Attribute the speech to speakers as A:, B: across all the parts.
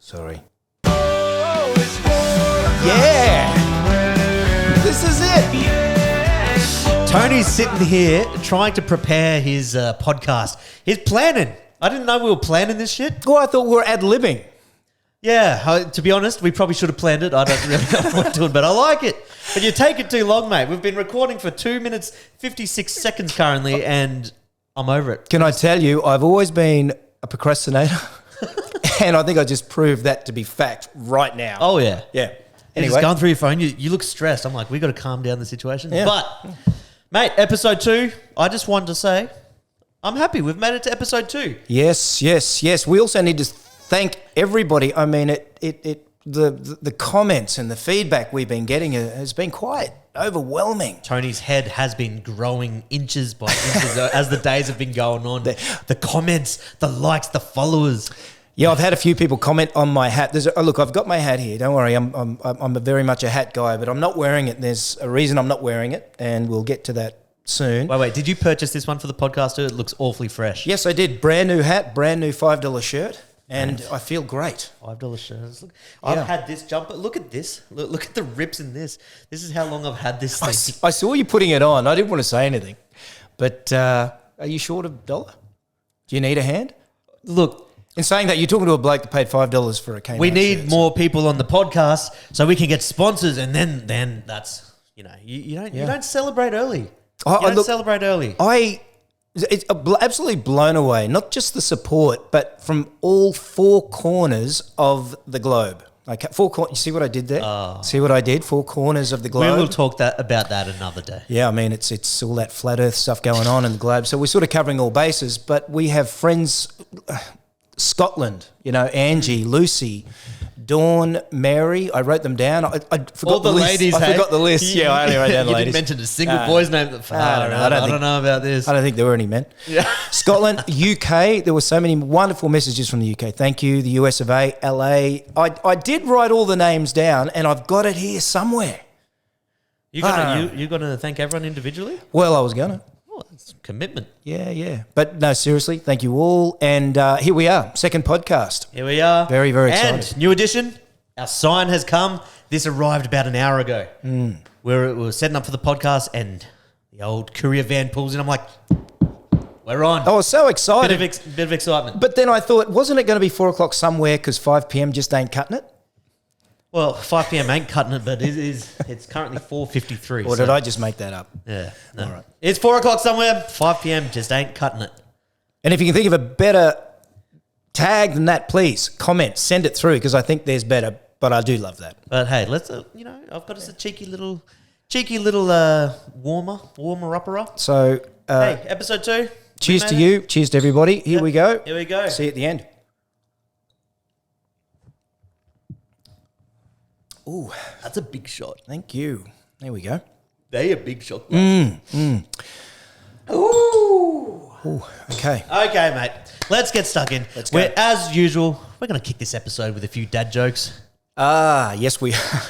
A: Sorry. Yeah! This is it!
B: Tony's sitting here trying to prepare his podcast. He's planning. I didn't know we were planning this shit.
A: Well, I thought we were ad-libbing.
B: Yeah, to be honest, we probably should have planned it. I don't really know what we're doing, but I like it. But you take it too long, mate. We've been recording for 2 minutes, 56 seconds currently, and I'm over it.
A: Can I tell you, I've always been a procrastinator, and I think I just proved that to be fact right now.
B: Oh, yeah.
A: Yeah.
B: Anyway. Just going through your phone, you look stressed. I'm like, we got to calm down the situation.
A: Yeah.
B: But, mate, episode 2, I just wanted to say, I'm happy. We've made it to episode 2.
A: Yes. We also need to thank everybody. I mean, the comments and the feedback we've been getting has been quite overwhelming.
B: Tony's head has been growing inches by inches as the days have been going on. The comments, the likes, the followers.
A: Yeah, I've had a few people comment on my hat. Look, I've got my hat here. Don't worry, I'm very much a hat guy, but I'm not wearing it. There's a reason I'm not wearing it, and we'll get to that soon.
B: Wait, did you purchase this one for the podcast? It looks awfully fresh.
A: Yes, I did. Brand new hat, brand new $5 shirt, and I feel great.
B: $5 shirts. Look, I've had this jumper. Look at this. Look at the rips in this. This is how long I've had this thing.
A: I saw you putting it on. I didn't want to say anything, but are you short of $1? Do you need a hand?
B: Look.
A: In saying that, you're talking to a bloke that paid $5 for a cane.
B: We need more people on the podcast so we can get sponsors, and then that's you don't celebrate early. Celebrate early.
A: It's absolutely blown away. Not just the support, but from all four corners of the globe. Okay, you see what I did there? See what I did? 4 corners of the globe.
B: We will talk about that another day.
A: Yeah, I mean it's all that flat Earth stuff going on in the globe. So we're sort of covering all bases, but we have friends. Scotland, Angie, Lucy, Dawn, Mary. I wrote them down. I forgot
B: all the
A: list.
B: ladies.
A: I forgot the list. Yeah, I only wrote down the ladies.
B: You didn't mention a single boy's name. I don't know about this.
A: I don't think there were any men.
B: Yeah.
A: Scotland, UK. There were so many wonderful messages from the UK. Thank you. The US of A, LA. I did write all the names down, and I've got it here somewhere.
B: You're gonna thank everyone individually?
A: Well, I was gonna.
B: Oh, that's commitment.
A: Yeah. But no, seriously, thank you all. And here we are, second podcast.
B: Here we are.
A: Very, very excited.
B: And new edition, our sign has come. This arrived about an hour ago. We were setting up for the podcast, and the old courier van pulls in. I'm like, we're on.
A: I was so excited.
B: Bit of excitement.
A: But then I thought, wasn't it going to be 4 o'clock somewhere because 5 p.m. just ain't cutting it?
B: Well, 5 p.m. ain't cutting it, but it's currently 4:53.
A: Or did I just make that up?
B: Yeah. No.
A: All right.
B: It's 4 o'clock somewhere, 5 p.m. just ain't cutting it.
A: And if you can think of a better tag than that, please comment, send it through because I think there's better, but I do love that.
B: But hey, let's, I've got us a cheeky little warmer-upper.
A: So,
B: hey, episode 2.
A: Cheers to you. Cheers to everybody. Here we go.
B: Here we go.
A: See you at the end. Ooh,
B: that's a big shot.
A: Thank you. There we go.
B: They a big shot.
A: Ooh. Okay.
B: Okay, mate. Let's get stuck in.
A: Let's go.
B: As usual, we're going to kick this episode with a few dad jokes.
A: Yes, we are.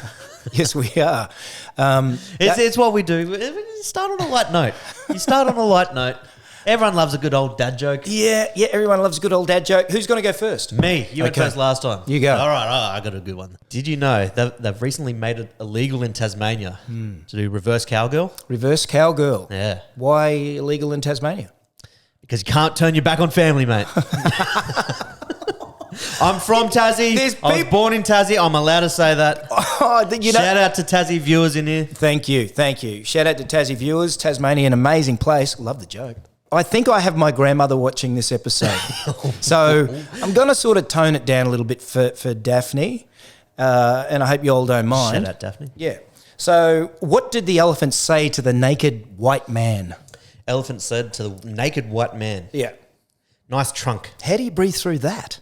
A: Yes, we are.
B: It's what we do. You start on a light note. Everyone loves a good old dad joke.
A: Yeah, everyone loves a good old dad joke. Who's going to go first?
B: Me. You went first last time.
A: You go.
B: All right, I got a good one. Did you know they've recently made it illegal in Tasmania to do reverse cowgirl?
A: Reverse cowgirl?
B: Yeah.
A: Why illegal in Tasmania?
B: Because you can't turn your back on family, mate. I'm from Tassie. I was born in Tassie. I'm allowed to say that. Shout out to Tassie viewers in here.
A: Thank you. Shout out to Tassie viewers. Tasmania, an amazing place. Love the joke. I think I have my grandmother watching this episode. So I'm going to sort of tone it down a little bit for Daphne, and I hope you all don't mind.
B: Shout out, Daphne.
A: Yeah. So what did the elephant say to the naked white man?
B: Elephant said to the naked white man.
A: Yeah.
B: Nice trunk.
A: How do you breathe through that?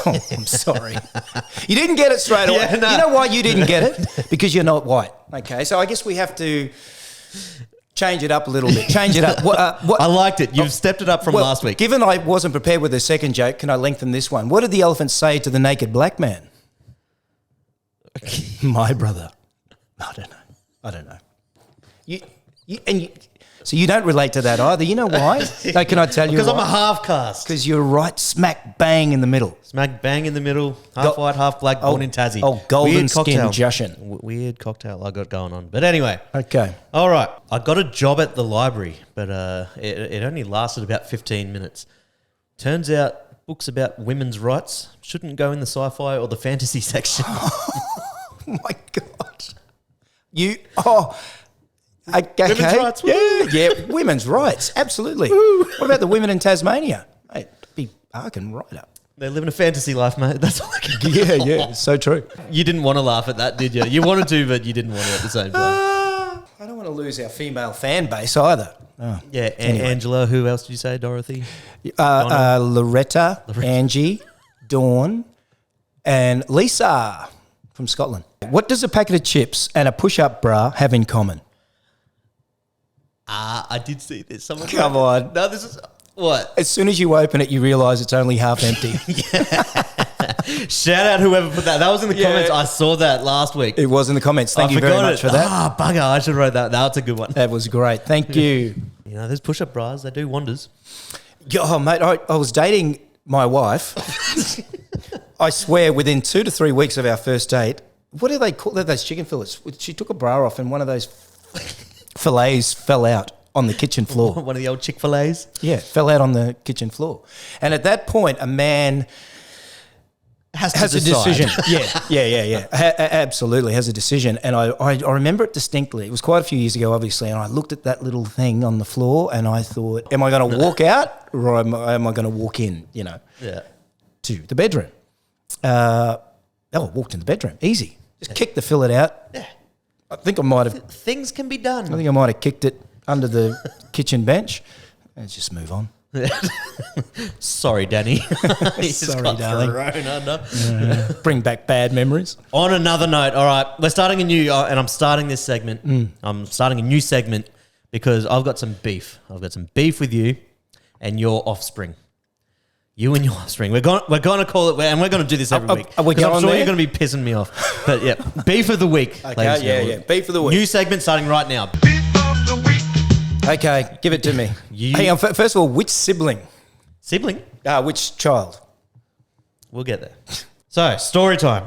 A: Oh, I'm sorry. You didn't get it straight away.
B: Yeah, no.
A: You know why you didn't get it? Because you're not white. Okay, so I guess we have to change it up a little bit. Change it up.
B: I liked it. You've stepped it up from last week.
A: Given I wasn't prepared with the second joke, can I lengthen this one? What did the elephant say to the naked black man? My brother. I don't know. So you don't relate to that either. You know why? No, can I tell you
B: Because I'm
A: why?
B: a half caste.
A: Because you're right smack bang in the middle.
B: Smack bang in the middle, half white, half black, born in Tassie.
A: Oh, golden
B: Weird
A: skin
B: cocktail.
A: Jashan.
B: Weird cocktail I got going on. But anyway.
A: Okay.
B: All right. I got a job at the library, but it only lasted about 15 minutes. Turns out books about women's rights shouldn't go in the sci-fi or the fantasy section.
A: Oh my God. Okay.
B: Women's rights,
A: Yeah, women's rights. Absolutely. What about the women in Tasmania? Mate, be barking right up.
B: They live in a fantasy life, mate. That's all I can
A: Yeah, so true.
B: You didn't want to laugh at that, did you? You wanted to, but you didn't want to at the same time.
A: I don't want to lose our female fan base either. Oh.
B: Yeah,
A: Anyway.
B: Angela, who else did you say? Dorothy?
A: Loretta, Angie, Dawn, and Lisa from Scotland. What does a packet of chips and a push-up bra have in common?
B: I did see this. Someone
A: Come on.
B: No, this is... What?
A: As soon as you open it, you realise it's only half empty.
B: Shout out whoever put that. That was in the
A: Yeah.
B: comments. I saw that last week.
A: It was in the comments. Thank
B: I
A: you very
B: forgot
A: much
B: it.
A: for that.
B: Ah, bugger. I should have wrote that. That's a good one.
A: That was great. Thank you.
B: You know, those push-up bras, they do wonders.
A: Oh, mate, I was dating my wife. I swear, within 2 to 3 weeks of our first date, what do they call those chicken fillets? She took a bra off and one of those fillets fell out on the kitchen floor.
B: One of the old Chick-fil-A's.
A: Yeah, fell out on the kitchen floor. And at that point, a man
B: Has
A: a decision. Yeah. Absolutely has a decision. And I remember it distinctly. It was quite a few years ago, obviously, and I looked at that little thing on the floor and I thought, am I going to walk out or am I going to walk in,
B: Yeah.
A: to the bedroom? I walked in the bedroom. Easy. Just kicked the fillet out.
B: Yeah.
A: I think I might have kicked it under the kitchen bench. Let's just move on.
B: Sorry, Danny. He's
A: Sorry, darling.
B: thrown under.
A: Bring back bad memories.
B: On another note, all right, we're starting a new, and I'm starting this segment. I'm starting a new segment because I've got some beef. I've got some beef with you and your offspring. You and your offspring. We're going to call it, and we're going to do this every week.
A: Are we
B: 'Cause I'm
A: going
B: sure
A: there?
B: you're going to be pissing me off. But yeah, beef of the week.
A: Okay,
B: ladies and
A: yeah.
B: gentlemen.
A: Beef of the week.
B: New segment starting right now.
A: Okay, give it to me.
B: You-
A: Hang on, first of all, which sibling?
B: Sibling.
A: Which child?
B: We'll get there. So, story time.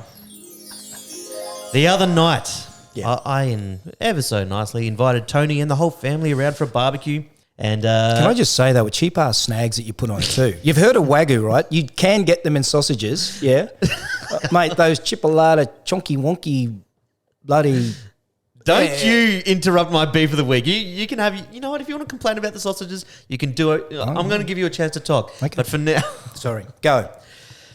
B: The other night,
A: Yeah.
B: I ever so nicely invited Tony and the whole family around for a barbecue. And
A: Can I just say, they were cheap-ass snags that you put on too. You've heard of Wagyu, right? You can get them in sausages, yeah? Mate, those chipolata, chonky wonky, bloody...
B: don't you interrupt my beef of the week. You can have, you know what, if you want to complain about the sausages, you can do it. I'm going to give you a chance to talk.
A: Okay.
B: But for now...
A: Sorry, go.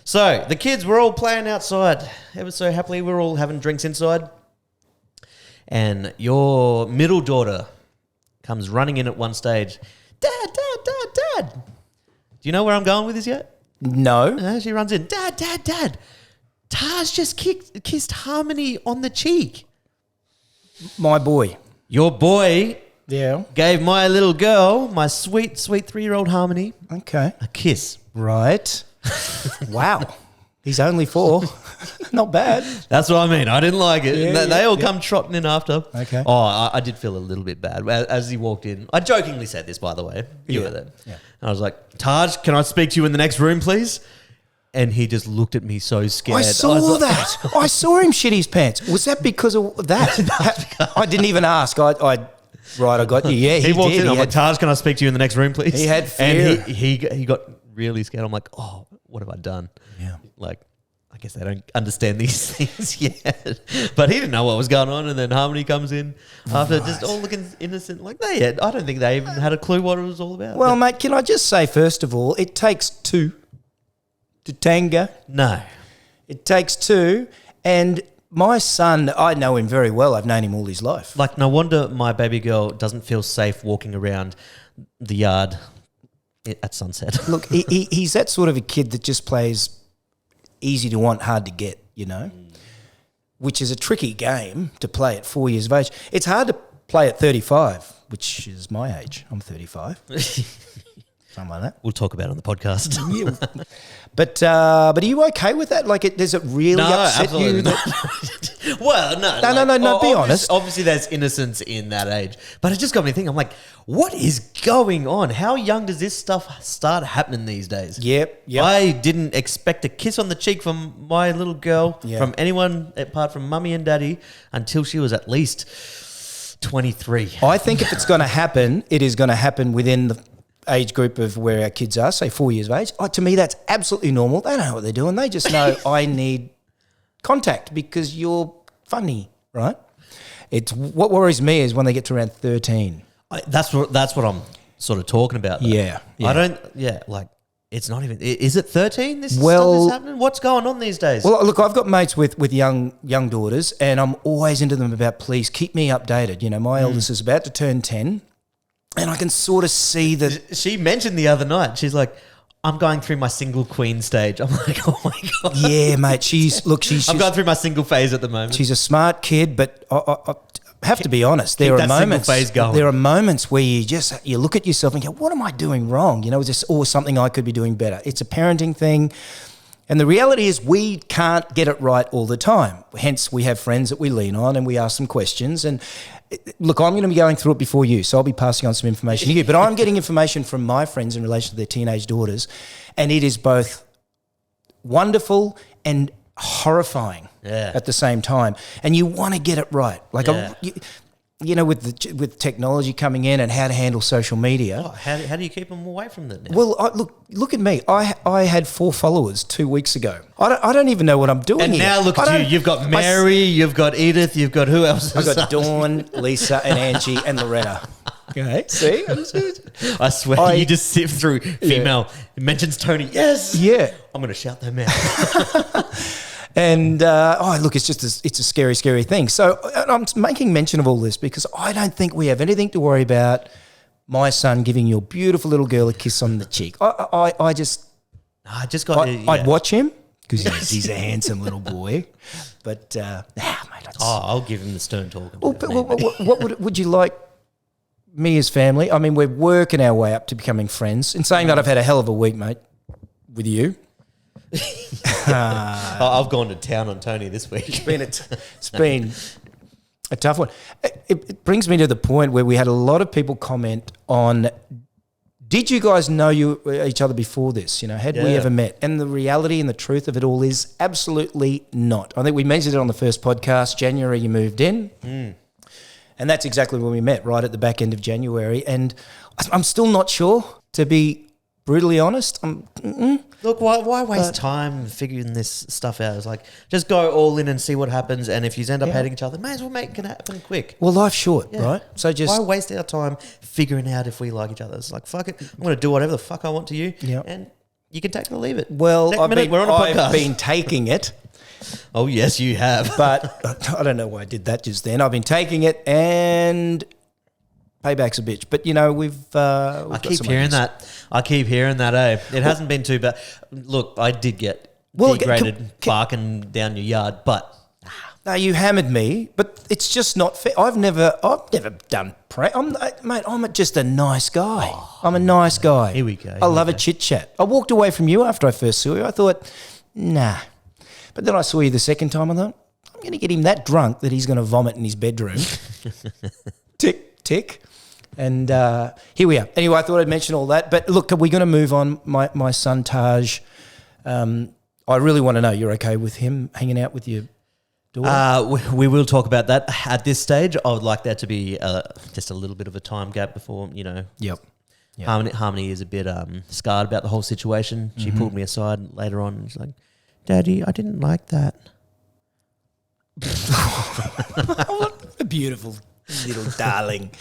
B: So, the kids were all playing outside. Ever so happily, we're all having drinks inside. And your middle daughter comes running in at one stage. Dad. Do you know where I'm going with this yet?
A: No.
B: She runs in. Dad. Taj just kissed Harmony on the cheek.
A: My boy.
B: Your boy
A: Yeah.
B: gave my little girl, my sweet 3-year-old Harmony,
A: Okay.
B: a kiss.
A: Right. Wow. He's only 4. Not bad.
B: That's what I mean. I didn't like it.
A: Yeah,
B: They all
A: yeah.
B: come trotting in after.
A: Okay.
B: Oh, I did feel a little bit bad as he walked in. I jokingly said this, by the way. You
A: Yeah,
B: were there.
A: yeah.
B: And I was like, Taj, can I speak to you in the next room, please? And he just looked at me so scared.
A: I saw
B: was like-
A: that. I saw him shit his pants. Was that because of that? I didn't even ask. I got you. Yeah,
B: He walked
A: did.
B: in. I'm like, Taj, can I speak to you in the next room, please?
A: He had
B: And
A: fear.
B: he got really scared. I'm like, oh, what have I done?
A: Yeah.
B: Like, I guess they don't understand these things yet. But he didn't know what was going on. And then Harmony comes in after just all looking innocent. Like, I don't think they even had a clue what it was all about.
A: Well,
B: But
A: mate, can I just say, first of all, it takes 2 to tango.
B: no.
A: It takes 2. And my son, I know him very well. I've known him all his life.
B: Like, no wonder my baby girl doesn't feel safe walking around the yard at sunset.
A: Look, he's that sort of a kid that just plays easy to want, hard to get, which is a tricky game to play at 4 years of age. It's hard to play at 35, which is my age. I'm 35. something like that.
B: We'll talk about it on the podcast.
A: Yeah. But are you okay with that? Like, does it really upset you?
B: Not. Well, no.
A: No. Be honest.
B: Obviously, there's innocence in that age, but it just got me thinking. I'm like, what is going on? How young does this stuff start happening these days?
A: Yep.
B: I didn't expect a kiss on the cheek from my little girl,
A: Yeah.
B: from anyone apart from mummy and daddy, until she was at least 23.
A: I think if it's going to happen, it is going to happen within the age group of where our kids are, say 4 years of age. To me, that's absolutely normal. They don't know what they're doing. They just know I need contact because you're funny, right? It's what worries me is when they get to around 13.
B: That's what I'm sort of talking about, though.
A: Yeah.
B: Like, it's not even. Is it 13? This stuff
A: Well-
B: is happening. What's going on these days?
A: Well, look, I've got mates with young daughters, and I'm always into them about, please keep me updated. You know, my eldest is about to turn 10, and I can sort of see that.
B: She mentioned the other night. She's like, I'm going through my single queen stage. I'm like, oh my god.
A: Yeah, mate. She's
B: I'm going through my single phase at the moment.
A: She's a smart kid, but I have to be honest. There
B: Keep
A: are
B: that single
A: moments.
B: phase going.
A: There are moments where you look at yourself and go, "What am I doing wrong?" You know, is this or something I could be doing better? It's a parenting thing, and the reality is we can't get it right all the time. Hence, we have friends that we lean on and we ask them questions. And look, I'm going to be going through it before you, so I'll be passing on some information to you. But I'm getting information from my friends in relation to their teenage daughters, and it is both wonderful and horrifying at the same time. And you want to get it right. Like, you know, with technology coming in and how to handle social media.
B: Oh, how do you keep them away from that now?
A: Well, look at me. I had 4 followers 2 weeks ago. I don't even know what I'm doing
B: and
A: here.
B: now look at you. You've got Mary, you've got Edith, you've got who else?
A: I've got Dawn, Lisa, and Angie, and Loretta. Okay, see?
B: I swear you just sift through female. It mentions Tony. Yes.
A: Yeah.
B: I'm going to shout them out.
A: And, look, it's a scary, scary thing. So I'm making mention of all this because I don't think we have anything to worry about my son giving your beautiful little girl a kiss on the cheek. I'd watch him because he's a handsome little boy. But, mate.
B: I'll give him the stern talk.
A: What would you like me as family? I mean, we're working our way up to becoming friends. In saying that, I've had a hell of a week, mate, with you.
B: I've gone to town on Tony this week.
A: It's been a tough one. It brings me to the point where we had a lot of people comment on, did you guys know each other before this? You know, had we ever met? And the reality and the truth of it all is absolutely not. I think we mentioned it on the first podcast. January, you moved in. And that's exactly when we met, right at the back end of January. And I'm still not sure, to be brutally honest.
B: Look, why waste time figuring this stuff out? It's like, just go all in and see what happens. And if you end up hating each other, may as well make it happen quick.
A: Well, life's short, right? So
B: why waste our time figuring out if we like each other? It's like, fuck it. I'm going to do whatever the fuck I want to you. And you can take it or leave it.
A: Well,
B: we're on a podcast.
A: I've been taking it.
B: Oh, yes, you have.
A: But I don't know why I did that just then. I've been taking it and payback's a bitch. But, you know, we've
B: I keep hearing that. It hasn't been too bad. Look, I did get degraded barking down your yard, but...
A: No, you hammered me, but it's just not fair. I've never done prank. I'm just a nice guy. I'm a nice guy.
B: Here we go.
A: I love a chit-chat. I walked away from you after I first saw you. I thought, nah. But then I saw you the second time. I thought, I'm going to get him that drunk that he's going to vomit in his bedroom. Tick, tick. And here we are. Anyway, I thought I'd mention all that. But look, are we going to move on? My son Taj, I really want to know you're okay with him hanging out with your daughter?
B: We will talk about that. At this stage, I would like there to be just a little bit of a time gap before, you know.
A: Yep.
B: Harmony is a bit scarred about the whole situation. She pulled me aside later on and she's like, Daddy, I didn't like that.
A: A beautiful little darling.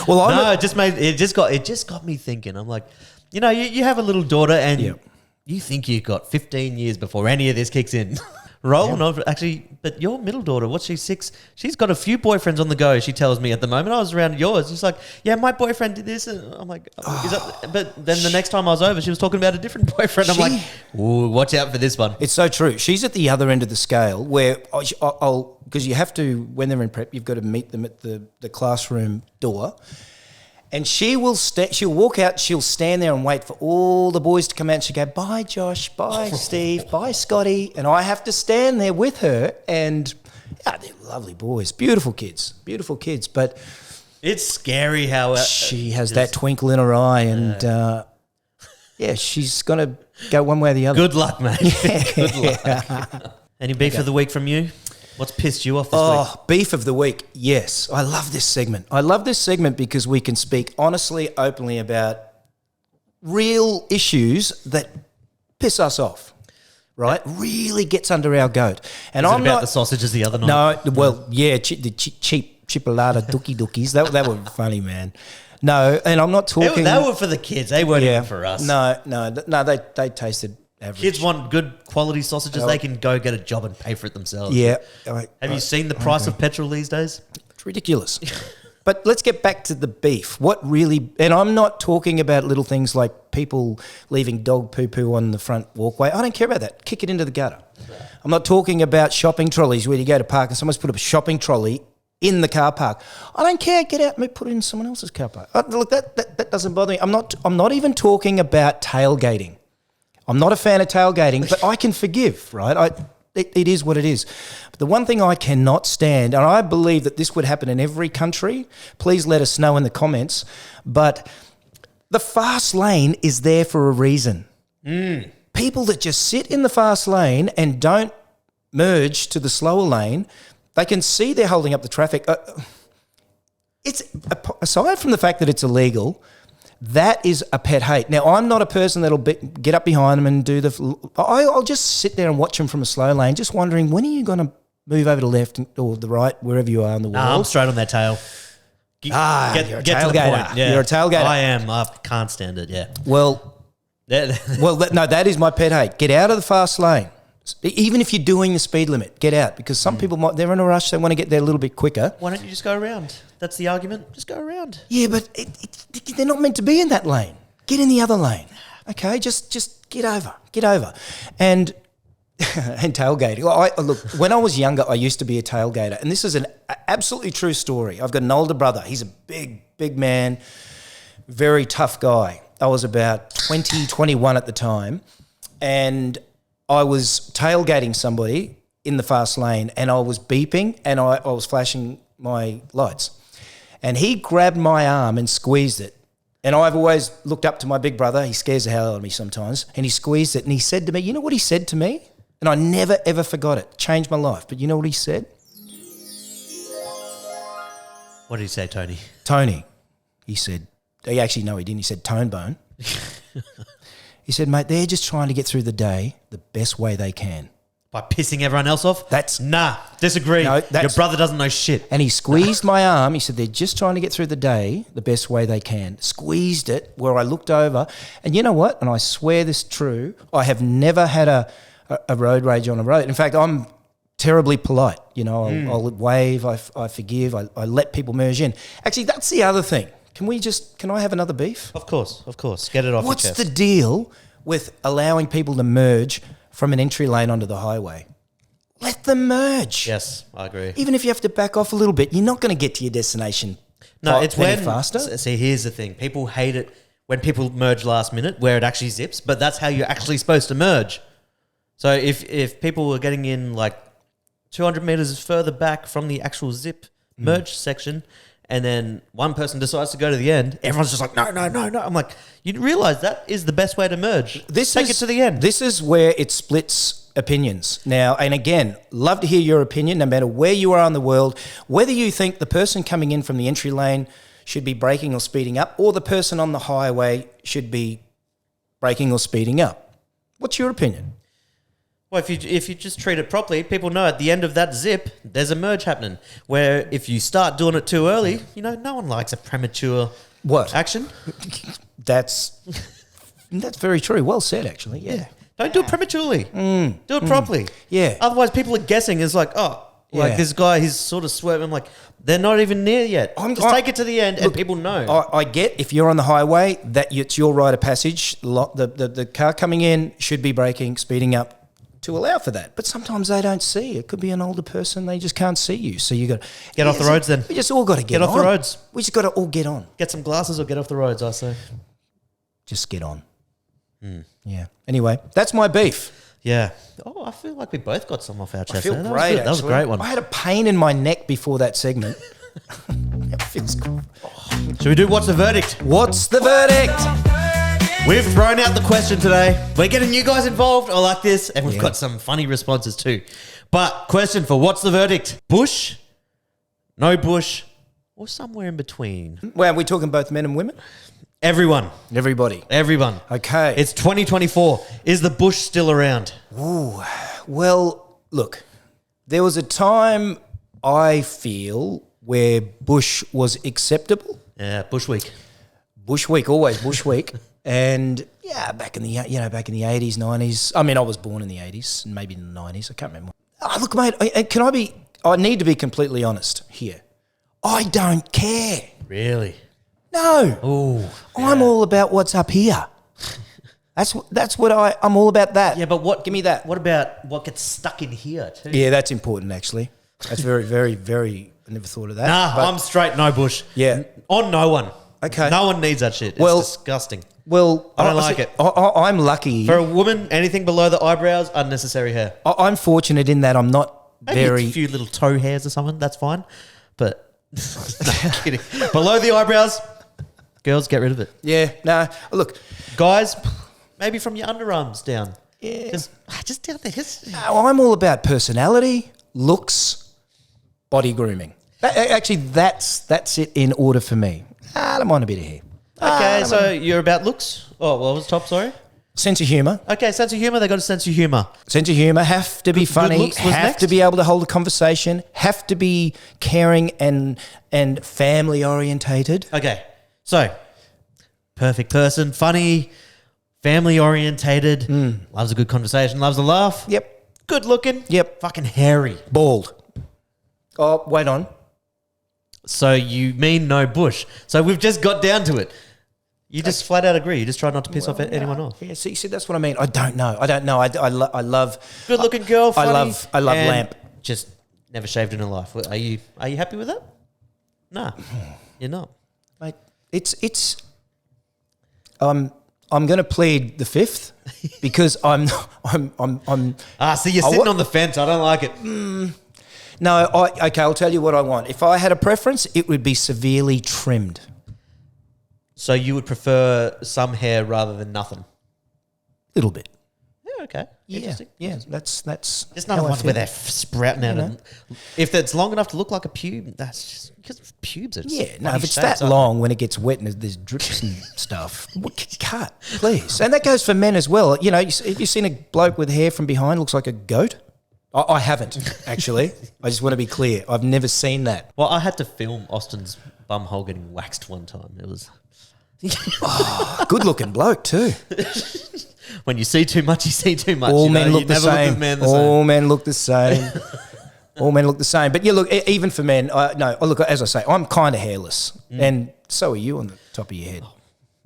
A: Well,
B: it just got me thinking. I'm like, you know, you have a little daughter and you think you've got 15 years before any of this kicks in. Rolling on, actually, but your middle daughter, what's she, 6? She's got a few boyfriends on the go, she tells me at the moment. I was around yours. She's like, yeah, my boyfriend did this. And I'm like, is that? But then the next time I was over, she was talking about a different boyfriend. I'm like, ooh, watch out for this one.
A: It's so true. She's at the other end of the scale where because you have to, when they're in prep, you've got to meet them at the classroom door. And she'll walk out, she'll stand there and wait for all the boys to come out and she'll go, bye Josh, bye Steve, bye Scotty. And I have to stand there with her and they're lovely boys, beautiful kids. But
B: it's scary how
A: she has that twinkle in her eye and she's going to go one way or the other.
B: Good luck, mate. Good luck. Any beef of the week from you? What's pissed you off this week?
A: Oh, beef of the week. Yes. I love this segment. Because we can speak honestly, openly about real issues that piss us off, right? Really gets under our goat. And
B: I'm about the sausages the other night.
A: No, well, yeah, the cheap chipolata dookies. That were funny, man. No, and I'm not talking...
B: They were for the kids. They weren't even for us.
A: No, they tasted... average.
B: Kids want good quality sausages. They can go get a job and pay for it themselves.
A: Yeah.
B: Have you seen the price of petrol these days?
A: It's ridiculous. But let's get back to the beef. What really... And I'm not talking about little things like people leaving dog poo-poo on the front walkway. I don't care about that. Kick it into the gutter. I'm not talking about shopping trolleys where you go to park and someone's put up a shopping trolley in the car park. I don't care. Get out and put it in someone else's car park. Look, that doesn't bother me. I'm not even talking about tailgating. I'm not a fan of tailgating, but I can forgive, right? It is what it is. But the one thing I cannot stand, and I believe that this would happen in every country, please let us know in the comments, but the fast lane is there for a reason. People that just sit in the fast lane and don't merge to the slower lane, they can see they're holding up the traffic. It's aside from the fact that it's illegal, that is a pet hate. Now, I'm not a person that'll get up behind them and do I'll just sit there and watch them from a slow lane, just wondering, when are you going to move over to the left or the right, wherever you are in the world?
B: I'm straight on that tail.
A: You're a tailgater.
B: Yeah.
A: You're a tailgater.
B: I am. I can't stand it, yeah.
A: No, that is my pet hate. Get out of the fast lane. Even if you're doing the speed limit, get out, because some people they're in a rush, they want to get there a little bit quicker.
B: Why don't you just go around? That's the argument. Just go around.
A: Yeah, but they're not meant to be in that lane. Get in the other lane. Okay, just get over. And tailgating. Look, when I was younger, I used to be a tailgater, and this is an absolutely true story. I've got an older brother. He's a big man, very tough guy. I was about 20, 21 at the time, and I was tailgating somebody in the fast lane, and I was beeping and I was flashing my lights. And he grabbed my arm and squeezed it. And I've always looked up to my big brother. He scares the hell out of me sometimes. And he squeezed it and he said to me, you know what he said to me? And I never, ever forgot it. Changed my life. But you know what he said?
B: What did he say, Tony?
A: Tony. He said, actually, no, he didn't. He said, tone bone. He said, mate, they're just trying to get through the day the best way they can.
B: By pissing everyone else off? Disagree.
A: No,
B: your brother doesn't know shit.
A: And he squeezed my arm. He said, they're just trying to get through the day the best way they can. Squeezed it where I looked over. And you know what? And I swear this is true. I have never had a road rage on a road. In fact, I'm terribly polite. You know, I'll wave, I forgive, I let people merge in. Actually, that's the other thing. Can I have another beef?
B: Of course. Get it off
A: What's
B: your chest.
A: the deal with allowing people to merge from an entry lane onto the highway? Let them merge.
B: Yes, I agree.
A: Even if you have to back off a little bit, you're not going to get to your destination
B: it's
A: any faster.
B: See, here's the thing. People hate it when people merge last minute where it actually zips, but that's how you're actually supposed to merge. So if people were getting in like 200 meters further back from the actual zip merge section, and then one person decides to go to the end, everyone's just like, no. I'm like, you realize that is the best way to merge. Take it to the end.
A: This is where it splits opinions. Now, and again, love to hear your opinion, no matter where you are in the world, whether you think the person coming in from the entry lane should be braking or speeding up, or the person on the highway should be braking or speeding up. What's your opinion?
B: Well, if you just treat it properly, people know at the end of that zip, there's a merge happening. Where if you start doing it too early, no one likes a premature action.
A: That's very true. Well said, actually. Yeah.
B: Don't do it prematurely. Do it properly.
A: Yeah.
B: Otherwise, people are guessing. It's like, this guy, he's sort of swerving. I'm like, they're not even near yet. Take it to the end, and people know.
A: I get if you're on the highway that it's your rite of passage. The car coming in should be braking, speeding up. to allow for that. But sometimes they don't see. It could be an older person. They just can't see you. So you got to
B: Get off the roads then.
A: We just all got to get
B: off
A: on.
B: the roads.
A: We just got to all get on.
B: Get some glasses or get off the roads, I say.
A: Just get on. Yeah. Anyway, that's my beef.
B: Yeah. Oh, I feel like we both got some off our chest.
A: I feel
B: there.
A: great.
B: That was a great one.
A: I had a pain in my neck before that segment. It feels good.
B: Should we do What's the Verdict?
A: What's the verdict?
B: We've thrown out the question today. We're getting you guys involved. I like this. And we've
A: Yeah.
B: got some funny responses too. But question for What's the Verdict? Bush, no bush, or somewhere in between?
A: Well, are we talking both men and women?
B: Everyone.
A: Everybody.
B: Everyone.
A: Okay.
B: It's 2024. Is the bush still around?
A: Well, look, there was a time I feel where bush was acceptable.
B: Yeah, Bush Week.
A: Bush week, always bush week. And yeah, back in the 80s, 90s. I mean, I was born in the 80s and maybe in the 90s. I can't remember. Oh, look, mate, I need to be completely honest here. I don't care.
B: Really?
A: No.
B: Oh,
A: I'm all about what's up here. That's what I'm all about that.
B: yeah, but what?
A: Give me that.
B: What about what gets stuck in here too?
A: Yeah, that's important actually. That's very, very, very, I never thought of that.
B: Nah,
A: But-
B: I'm straight no bush.
A: Yeah.
B: On no one.
A: Okay.
B: No one needs that shit. It's
A: Well-
B: disgusting.
A: Well,
B: I don't like it.
A: I'm lucky.
B: For a woman, anything below the eyebrows, unnecessary hair.
A: I'm fortunate in that I'm not
B: Maybe
A: very.
B: a few little toe hairs or something, that's fine. But, no, I'm kidding. Below the eyebrows, girls, get rid of it.
A: Yeah, no. Look,
B: Guys, maybe from your underarms down.
A: Yeah.
B: Just down there.
A: I'm all about personality, looks, body grooming. Actually, that's it in order for me. I don't mind a bit of hair.
B: Okay, so you're about looks? Oh, what was top, sorry?
A: Sense of humour.
B: Okay, sense of humour. They got a sense of humour.
A: Sense of humour, have to be funny,
B: looks was
A: have
B: next?
A: to be able to hold a conversation, have to be caring and family orientated.
B: Okay, so perfect person, funny, family orientated, loves a good conversation, loves a laugh.
A: Yep.
B: Good looking.
A: Yep.
B: Fucking hairy.
A: Bald. Oh, wait on.
B: So you mean no bush. So we've just got down to it. You just flat out agree. You just try not to piss off anyone off.
A: Yeah, see, that's what I mean. I don't know. I love
B: Good looking girl, funny.
A: I love
B: and
A: lamp.
B: Just never shaved in her life. Are you happy with that? Nah, you're not.
A: Mate, it's I'm going to plead the fifth because I'm
B: So you're sitting
A: wa-
B: on the fence. I don't like it.
A: no, okay, I'll tell you what I want. If I had a preference, it would be severely trimmed.
B: So you would prefer some hair rather than nothing?
A: Little bit.
B: Yeah, okay. Interesting.
A: Yeah, that's
B: There's none of
A: how I
B: ones where
A: feel.
B: they're sprouting out. And if it's long enough to look like a pube, that's just because pubes are.
A: Yeah, no,
B: bloody
A: if it's
B: shapes,
A: that
B: aren't
A: long when it gets wet and there's drips and stuff, cut, please. And that goes for men as well. You know, have you seen a bloke with hair from behind looks like a goat? I haven't, actually. I just want to be clear. I've never seen that.
B: they? Well, I had to film Austin's bum hole getting waxed one time. It was
A: Good looking bloke too.
B: when you see too much, you see too much.
A: All
B: you
A: men
B: know?
A: look
B: You
A: the
B: never
A: same.
B: Look at men the
A: All
B: same.
A: men look the same. All men look the same. But yeah, look, even for men, look, as I say, I'm kind of hairless. And so are you on the top of your head.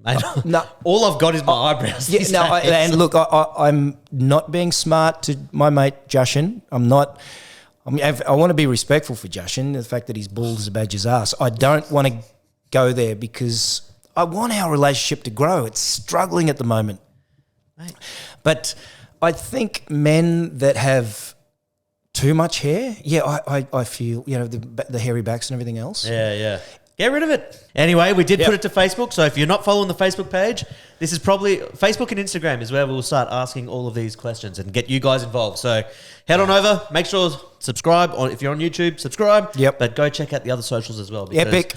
B: Mate,
A: No.
B: all I've got is my eyebrows.
A: Yeah,
B: these
A: no,
B: days.
A: and look, I'm not being smart to my mate Jashan. I'm not. I mean, I want to be respectful for Jashan. The fact that he's bald as a badger's ass. I don't want to go there because I want our relationship to grow. It's struggling at the moment.
B: Mate.
A: But I think men that have too much hair, I feel, the hairy backs and everything else.
B: Yeah. Get rid of it. Anyway, we did
A: Yep.
B: put it to Facebook. So if you're not following the Facebook page, this is probably Facebook and Instagram is where we'll start asking all of these questions and get you guys involved. So head on over, make sure subscribe, or if you're on YouTube, subscribe.
A: Yep.
B: But go check out the other socials as well. Because
A: Epic.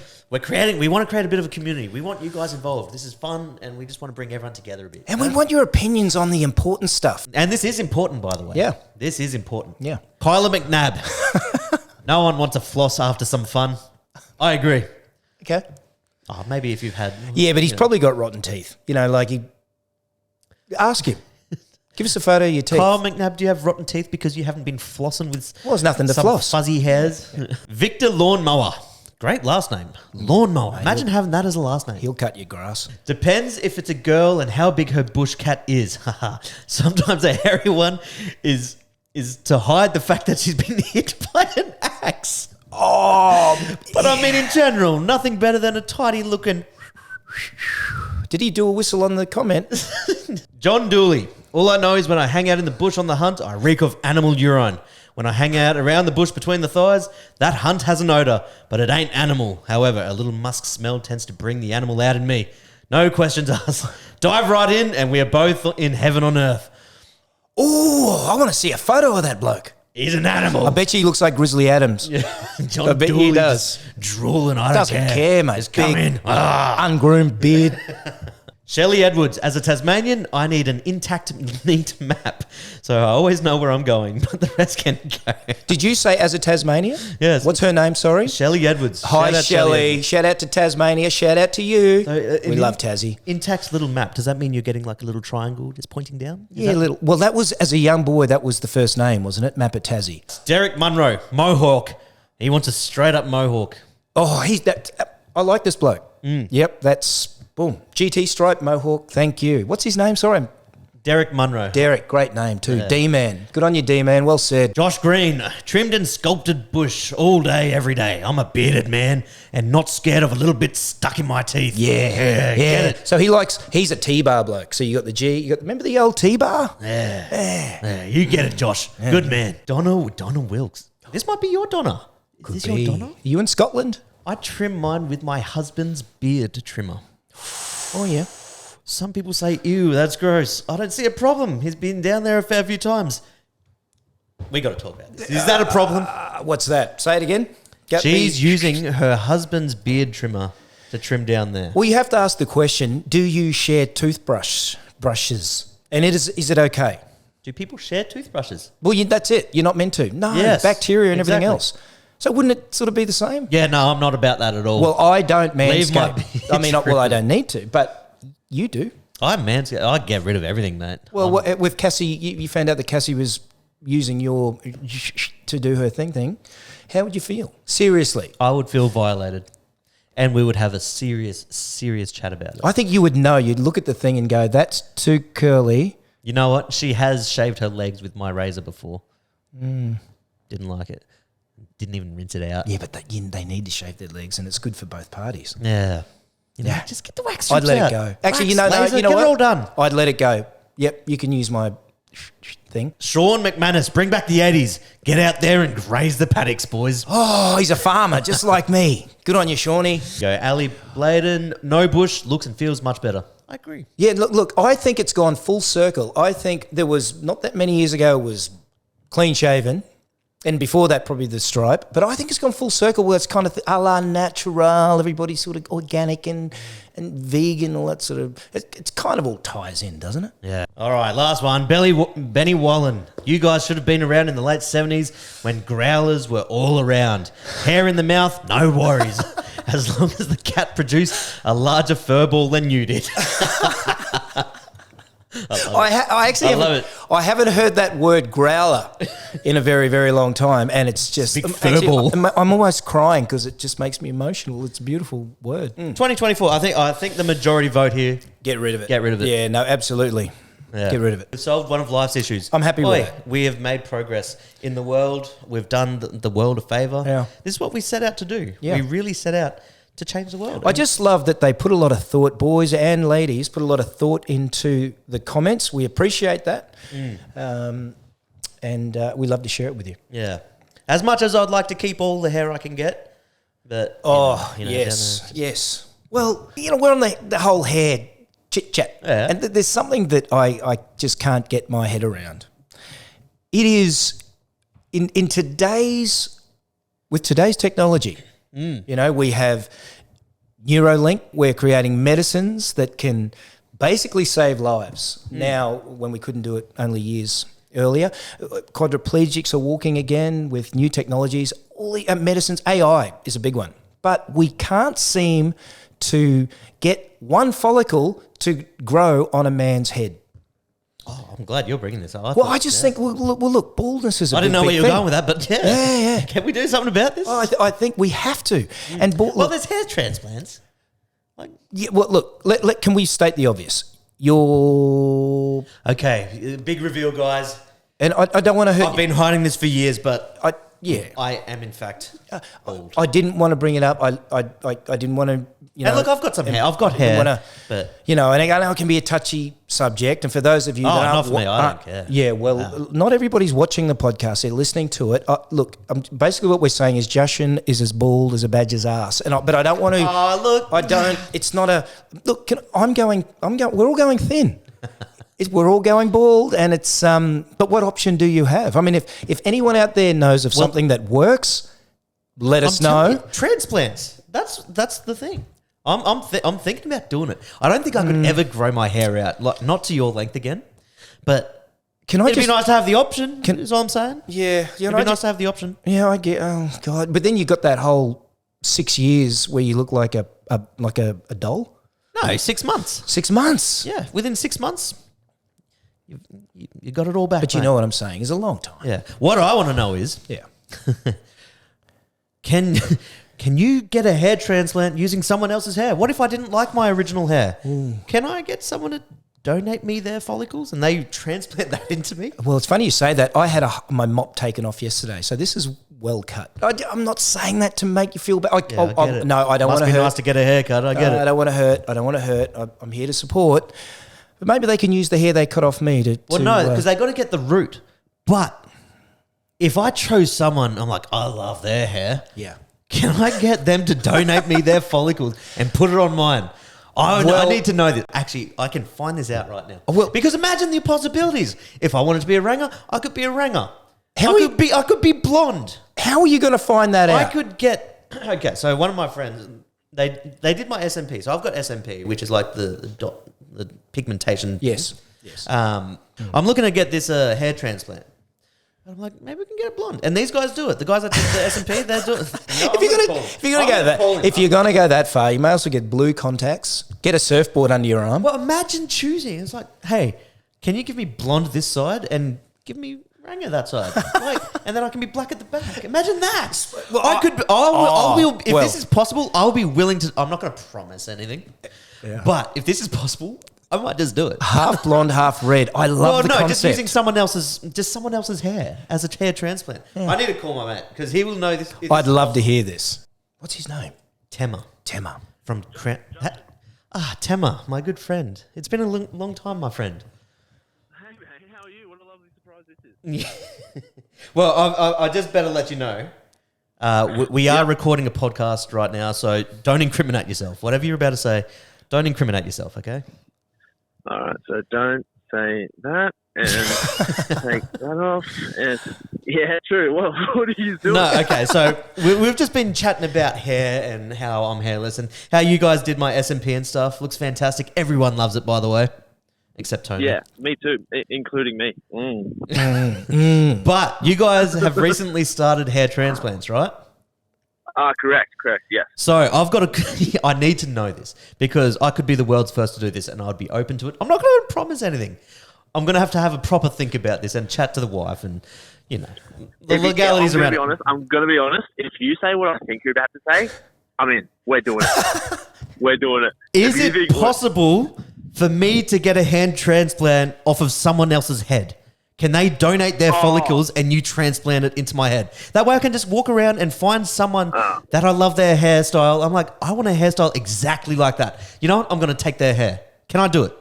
B: We want to create a bit of a community. We want you guys involved. This is fun, and we just want to bring everyone together a bit.
A: And we want your opinions on the important stuff.
B: And this is important, by the way.
A: Yeah.
B: This is important.
A: Yeah.
B: Kyla McNabb. No one wants to floss after some fun. I agree.
A: Okay.
B: Oh, maybe if you've had...
A: Yeah, but he's probably got rotten teeth. Ask him. Give us a photo of your teeth.
B: Kyle McNabb, do you have rotten teeth because you haven't been flossing with
A: Well, there's nothing to
B: some
A: floss.
B: fuzzy hairs? Victor Lawnmower. Great last name. Lawnmower. Imagine having that as a last name.
A: He'll cut your grass.
B: Depends if it's a girl and how big her bush cat is. Sometimes a hairy one is to hide the fact that she's been hit by an axe.
A: Oh,
B: But I mean, in general, nothing better than a tidy looking.
A: did he do a whistle on the comment?
B: John Dooley. All I know is when I hang out in the bush on the hunt, I reek of animal urine. When I hang out around the bush between the thighs, that hunt has an odour, but it ain't animal. However, a little musk smell tends to bring the animal out in me. No questions asked. Dive right in, and we are both in heaven on earth.
A: Oh, I want to see a photo of that bloke.
B: He's an animal.
A: I bet you he looks like Grizzly Adams.
B: John
A: I bet
B: Dooley
A: he does.
B: just drooling. I don't
A: Doesn't care, mate.
B: Just come
A: Big,
B: in.
A: ungroomed beard.
B: Shelley Edwards, as a Tasmanian, I need an intact, neat map, so I always know where I'm going, but the rest can go.
A: Did you say as a Tasmanian?
B: Yes.
A: What's her name, sorry?
B: Shelley Edwards.
A: Hi,
B: Shout out
A: Shelley.
B: Edwards.
A: Shout out to Tasmania. Shout out to you.
B: So,
A: We love Tassie.
B: Intact little map. Does that mean you're getting like a little triangle just pointing down?
A: Yeah, little. Well, that was, as a young boy, that was the first name, wasn't it? Map at Tassie.
B: Derek Munro, Mohawk. He wants a straight up Mohawk.
A: Oh, he's that. I like this bloke. Yep, that's, boom. GT Stripe Mohawk, thank you. What's his name? Sorry.
B: Derek Munro.
A: Derek, great name too. D-Man. Good on you, D-Man. Well said.
B: Josh Green, trimmed and sculpted bush all day, every day. I'm a bearded man and not scared of a little bit stuck in my teeth.
A: Yeah.
B: Get it?
A: So he's a T-bar bloke. So you got the G, remember the old T-bar?
B: Yeah, you get it, Josh. Good man. Donna Wilkes. This might be your Donna. Is this your Donna?
A: You in Scotland?
B: I trim mine with my husband's beard trimmer.
A: Oh, yeah.
B: Some people say, ew, that's gross. I don't see a problem. He's been down there a fair few times. We got to talk about this. Is that a problem?
A: What's that? Say it again.
B: She's using her husband's beard trimmer to trim down there.
A: Well, you have to ask the question, do you share brushes? And is it okay?
B: Do people share toothbrushes?
A: Well, that's it. You're not meant to. No,
B: Yes,
A: bacteria and everything
B: exactly.
A: else. So wouldn't it sort of be the same?
B: Yeah, no, I'm not about that at all.
A: Well, I don't
B: Leave my
A: manscape. I mean, I don't need to, but you do.
B: I get rid of everything, mate.
A: Well, with Cassie, you found out that Cassie was using your to do her thing. How would you feel? Seriously.
B: I would feel violated. And we would have a serious chat about it.
A: I think you would know. You'd look at the thing and go, that's too curly.
B: You know what? She has shaved her legs with my razor before. Didn't like it. Didn't even rinse it out.
A: Yeah, but they need to shave their legs, and it's good for both parties.
B: Yeah. You know,
A: Yeah.
B: just get the wax
A: I'd
B: strips
A: let
B: out.
A: it go. Actually,
B: Wax, laser,
A: you know
B: get
A: what?
B: it all done.
A: I'd let it go. Yep, you can use my thing.
B: Sean McManus, bring back the 80s. Get out there and graze the paddocks, boys.
A: Oh, he's a farmer, just like me. Good on you, Shawnee.
B: Go Ali Bladen, no bush, looks and feels much better. I agree.
A: Yeah, look, I think it's gone full circle. I think there was, not that many years ago, it was clean shaven. And before that, probably the stripe. But I think it's gone full circle where it's kind of a la natural. Everybody's sort of organic and vegan, all that sort of. It's kind of all ties in, doesn't it?
B: Yeah. All right, last one. Benny Wallen. You guys should have been around in the late 70s when growlers were all around. Hair in the mouth, no worries. As long as the cat produced a larger fur ball than you did.
A: I haven't heard that word growler in a very, very long time, and it's just
B: Big fur ball.
A: I'm almost crying because it just makes me emotional. It's a beautiful word.
B: 2024. I think the majority vote here.
A: Get rid of it.
B: Get rid of it.
A: Yeah, no, absolutely.
B: Yeah.
A: Get rid of it.
B: We've solved one of life's issues.
A: I'm happy with it.
B: We have made progress in the world. We've done the world a favour.
A: Yeah.
B: This is what we set out to do.
A: Yeah.
B: We really set out to change the world.
A: I just love that they put a lot of thought, boys and ladies, put a lot of thought into the comments. We appreciate that. And we love to share it with you.
B: Yeah. As much as I'd like to keep all the hair I can get, but
A: yes. Well, we're on the whole hair chit chat,
B: Yeah.
A: and there's something that I just can't get my head around. It is in with today's technology. We have Neuralink. We're creating medicines that can basically save lives. Now, when we couldn't do it only years earlier, quadriplegics are walking again with new technologies. All the medicines, AI is a big one. But we can't seem to get one follicle to grow on a man's head.
B: Oh, I'm glad you're bringing this up.
A: Well, I just think, look, baldness is a
B: I didn't
A: big,
B: know where
A: big
B: you were
A: thing.
B: going with that, but
A: Yeah.
B: Can we do something about this?
A: I think we have to. And
B: well, there's hair transplants.
A: yeah, well, look, can we state the obvious? You're...
B: Okay, big reveal, guys.
A: And I don't want to hurt
B: I've been hiding this for years, but
A: I
B: am in fact bald.
A: I didn't want to bring it up. I didn't want to,
B: And look, I've got some hair. I've got hair. But
A: and I know it can be a touchy subject. And for those of you that aren't...
B: not for me. I don't care.
A: Yeah, well, not everybody's watching the podcast. They're listening to it. Look, basically what we're saying is Jashan is as bald as a badger's ass. But I don't want to...
B: Oh, look.
A: I don't... It's not a... Look, we're all going thin. We're all going bald, and it's... But what option do you have? I mean, if anyone out there knows of something that works, let us know.
B: Transplants. That's the thing. I'm thinking about doing it. I don't think I could ever grow my hair out, like not to your length again, but it'd be nice to have the option. Is all I'm saying.
A: Yeah,
B: it'd be nice to have the option.
A: Yeah, I get. Oh God! But then you got that whole 6 years where you look like a doll.
B: No, 6 months.
A: 6 months.
B: Yeah, within 6 months, you got it all back.
A: But you know what I'm saying? It's a long time.
B: Yeah. What I want to know is, Can you get a hair transplant using someone else's hair? What if I didn't like my original hair? Can I get someone to donate me their follicles and they transplant that into me?
A: Well, it's funny you say that. I had my mop taken off yesterday, so this is well cut. I'm not saying that to make you feel bad. No, I don't want to hurt. Must
B: be nice to get a haircut. I get it.
A: I don't want to hurt. I don't want to hurt. I'm here to support. But maybe they can use the hair they cut off me to...
B: Well, no, because they got to get the root. But if I chose someone, I'm like, I love their hair.
A: Yeah.
B: Can I get them to donate me their follicles and put it on mine? I need to know this. Actually, I can find this out right now. Because imagine the possibilities. If I wanted to be a ranger, I could be a ranger. I could be blonde.
A: How are you going to find that out?
B: I could get... Okay, so one of my friends, they did my SMP. So I've got SMP, which is like the pigmentation.
A: Yes.
B: I'm looking to get this hair transplant. I'm like, maybe we can get it blonde. And these guys do it. The guys that did the SMP, they do it.
A: If you're going to go that far, you may also get blue contacts, get a surfboard under your arm.
B: Well, imagine choosing. It's like, hey, can you give me blonde this side and give me ranger that side? And then I can be black at the back. Imagine that. Well, if this is possible, I'll be willing to. I'm not going to promise anything. Yeah. But if this is possible, I might just do it.
A: Half blonde, half red. I love the concept.
B: Just using someone else's hair as a hair transplant. Yeah. I need to call my mate because he will know this.
A: I'd love to hear this. What's his name?
B: Tema. From Tema, my good friend. It's been a long time, my friend.
C: Hey man, how are you? What a lovely surprise this is.
B: Well, I just better let you know. We are recording a podcast right now, so don't incriminate yourself. Whatever you're about to say, don't incriminate yourself, okay?
C: All right, so don't say that and take that off. And yeah, true. Well, what are you doing?
B: No, okay. So we've just been chatting about hair and how I'm hairless and how you guys did my SMP and stuff. Looks fantastic. Everyone loves it, by the way, except Tony.
C: Yeah, me too, including me.
B: But you guys have recently started hair transplants, right?
C: Correct, yes.
B: So I need to know this because I could be the world's first to do this and I'd be open to it. I'm not going to promise anything. I'm going to have a proper think about this and chat to the wife and, the legalities around it.
C: I'm going to be honest. If you say what I think you're about to say, I'm in. We're doing it. We're doing it.
B: Is it possible for me to get a hand transplant off of someone else's head? Can they donate their follicles and you transplant it into my head? That way I can just walk around and find someone that I love their hairstyle. I'm like, I want a hairstyle exactly like that. You know what? I'm going to take their hair. Can I do it?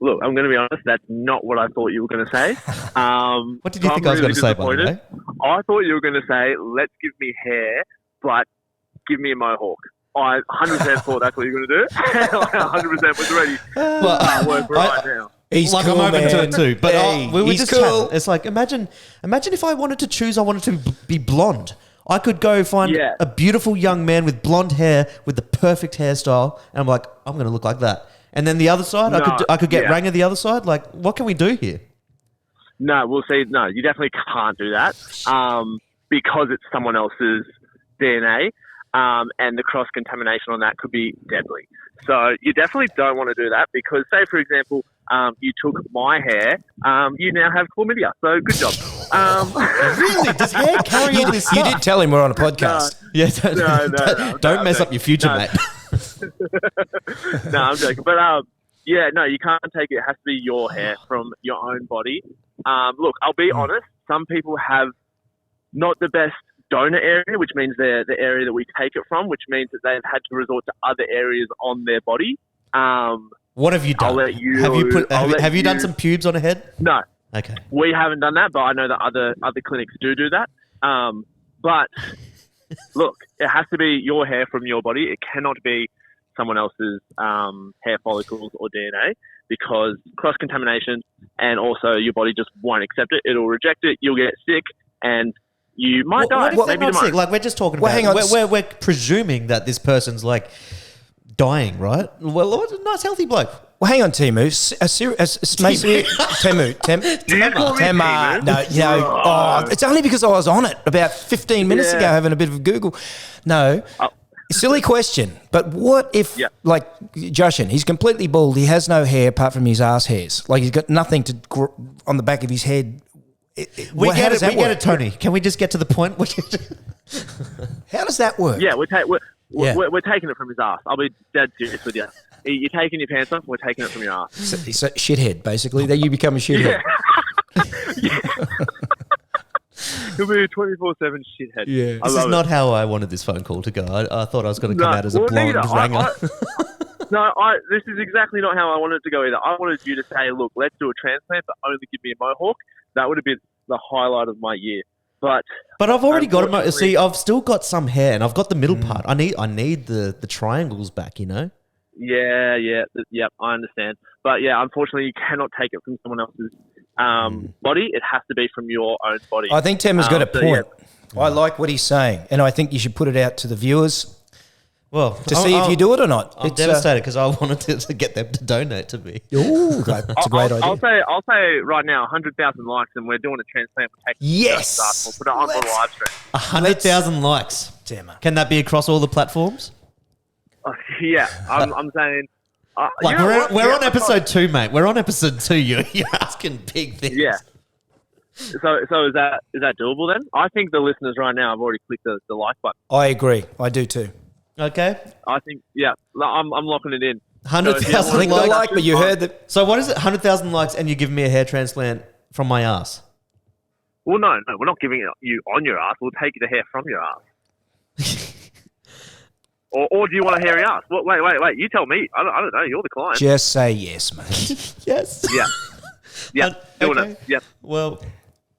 C: Look, I'm going to be honest. That's not what I thought you were going to say.
B: What did you think I was going to say, by the way?
C: I thought you were going to say, let's give me hair, but give me a mohawk. I 100% thought that's what you were going to do. I 100% was ready to work right now.
A: He's
B: like
A: cool,
B: I'm open to it too, but we were just
A: cool.
B: chatting. It's like imagine if I wanted to choose, I wanted to be blonde. I could go find a beautiful young man with blonde hair with the perfect hairstyle, and I'm like, I'm going to look like that. And then the other side, I could get Ranger the other side. Like, what can we do here?
C: No, we'll see. No, you definitely can't do that because it's someone else's DNA, and the cross contamination on that could be deadly. So you definitely don't want to do that because, say, for example, you took my hair, you now have chlamydia. So good job.
B: Really? Does hair carry all this
A: You
B: stuff?
A: did tell him we're on a podcast.
B: Don't mess up your future, mate.
C: No, I'm joking. But you can't take it. It has to be your hair from your own body. Look, I'll be honest. Some people have not the best donor area, which means they're the area that we take it from, which means that they've had to resort to other areas on their body.
B: What have you done?
C: I'll let you.
B: Have you done some pubes on a head?
C: No.
B: Okay.
C: We haven't done that, but I know that other clinics do that. But look, it has to be your hair from your body. It cannot be someone else's hair follicles or DNA, because cross-contamination, and also your body just won't accept it. It'll reject it. You'll get sick, and you might die.
B: What
C: Maybe
B: not
C: tomorrow.
B: sick? Like, we're just talking about.
A: Hang on.
B: We're presuming that this person's like dying, right? Well, what a nice healthy bloke.
A: Well, hang on, Timu. Timu. No. Oh, it's only because I was on it about 15 minutes ago having a bit of a Google. No. Silly question. But what if, like, Jashan, he's completely bald. He has no hair apart from his ass hairs. Like, he's got nothing on the back of his head.
B: We get it, Tony. Can we just get to the point?
A: How does that work?
C: Yeah, we're taking it from his ass. I'll be dead serious with you. You're taking your pants off, we're taking it from your ass.
A: So shithead, basically. That you become a shithead.
C: Yeah. He'll be a 24/7 shithead.
B: Yeah. This is not how I wanted this phone call to go. I thought I was going to come out as a blonde ranger.
C: This is exactly not how I wanted it to go either. I wanted you to say, look, let's do a transplant, but only give me a mohawk. That would have been the highlight of my year. But
B: I've already got a see, I've still got some hair, and I've got the middle part. I need the triangles back, you know?
C: Yeah, I understand. But yeah, unfortunately, you cannot take it from someone else's body. It has to be from your own body.
A: I think Tim has got a point. I like what he's saying, and I think you should put it out to the viewers.
B: Well,
A: to see if you do it or not.
B: I'm devastated because I wanted to get them to donate to me.
A: Ooh, that's a great idea.
C: I'll say right now, 100,000 likes, and we're doing a transplant.
A: Yes,
C: we'll put it on the live stream.
B: 100,000 likes.
A: Damn.
B: Can that be across all the platforms?
C: Yeah, I'm saying.
B: We're on episode 2, mate. We're on episode 2. You're asking big things.
C: Yeah. So is that doable then? I think the listeners right now have already clicked the like button.
A: I agree. I do too.
B: Okay.
C: I think I'm locking it in.
B: 100,000 likes.
A: But you heard that.
B: So what is it? 100,000 likes, and you give me a hair transplant from my ass?
C: Well, no, we're not giving it you on your ass. We'll take the hair from your ass. Or do you want a hairy ass? Well, wait. You tell me. I don't know. You're the client.
A: Just say yes, mate.
B: Yes.
C: Yeah. Doing
B: okay.
C: it. Yeah.
B: Well,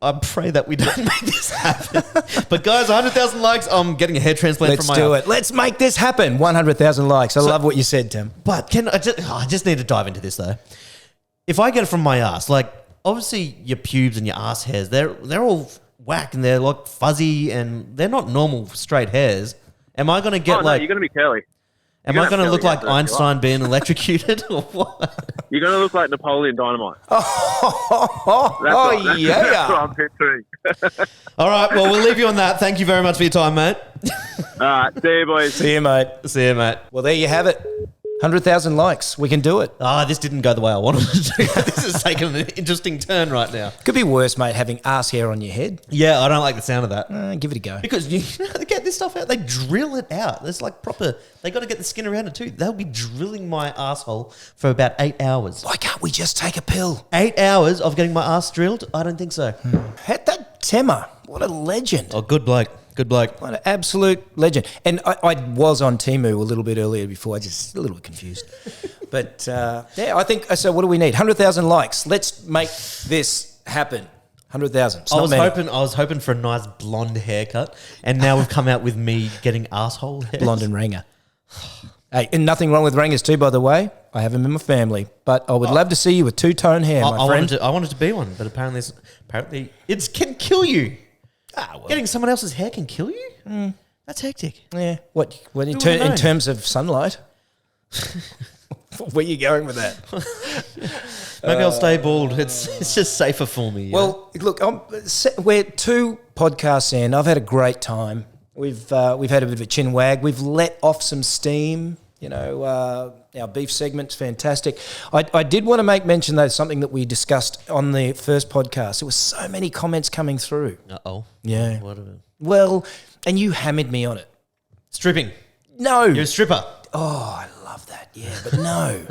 B: I pray that we don't make this happen. But guys, 100,000 likes, I'm getting a hair transplant from my
A: Let's do it. Let's make this happen. 100,000 likes. I love what you said, Tim.
B: But I just need to dive into this though. If I get it from my ass, like obviously your pubes and your ass hairs, they're all whack and they're like fuzzy and they're not normal straight hairs. Am I going to get
C: you're going to be curly.
B: Am I going to look like Einstein being electrocuted or what?
C: You're going to look like Napoleon Dynamite.
A: That's
C: what I'm picturing.
B: All right, well, we'll leave you on that. Thank you very much for your time, mate.
C: All right, see you, boys.
A: See you, mate.
B: See you, mate.
A: Well, there you have it. 100,000 likes. We can do it.
B: This didn't go the way I wanted it to. This is taking an interesting turn right now.
A: Could be worse, mate, having ass hair on your head.
B: Yeah, I don't like the sound of that.
A: Give it a go.
B: Because they get this stuff out. They drill it out. There's like proper... They got to get the skin around it too. They'll be drilling my asshole for about 8 hours.
A: Why can't we just take a pill?
B: 8 hours of getting my ass drilled? I don't think so.
A: Had that Tema. What a legend.
B: Oh, good bloke. Good bloke.
A: What an absolute legend. And I was on Timu a little bit earlier before. I just a little bit confused. But, I think... So what do we need? 100,000 likes. Let's make this happen. 100,000.
B: I was hoping for a nice blonde haircut, and now we've come out with me getting asshole hair.
A: Blonde and Ranger. Hey, and nothing wrong with Rangers too, by the way. I have them in my family. But I would love to see you with two-tone hair, my friend.
B: I wanted to be one, but apparently it can kill you. Well. Getting someone else's hair can kill you? That's hectic.
A: Yeah. What in terms of sunlight? Where are you going with that?
B: Maybe I'll stay bald. It's just safer for me.
A: Well, look, we're 2 podcasts in. I've had a great time. We've had a bit of a chin wag. We've let off some steam Our beef segment's fantastic. I did want to make mention, though, something that we discussed on the first podcast. There were so many comments coming through.
B: Uh-oh.
A: Yeah.
B: What of it?
A: Well, and you hammered me on it.
B: Stripping.
A: No.
B: You're a stripper.
A: Oh, I love that. Yeah, but no.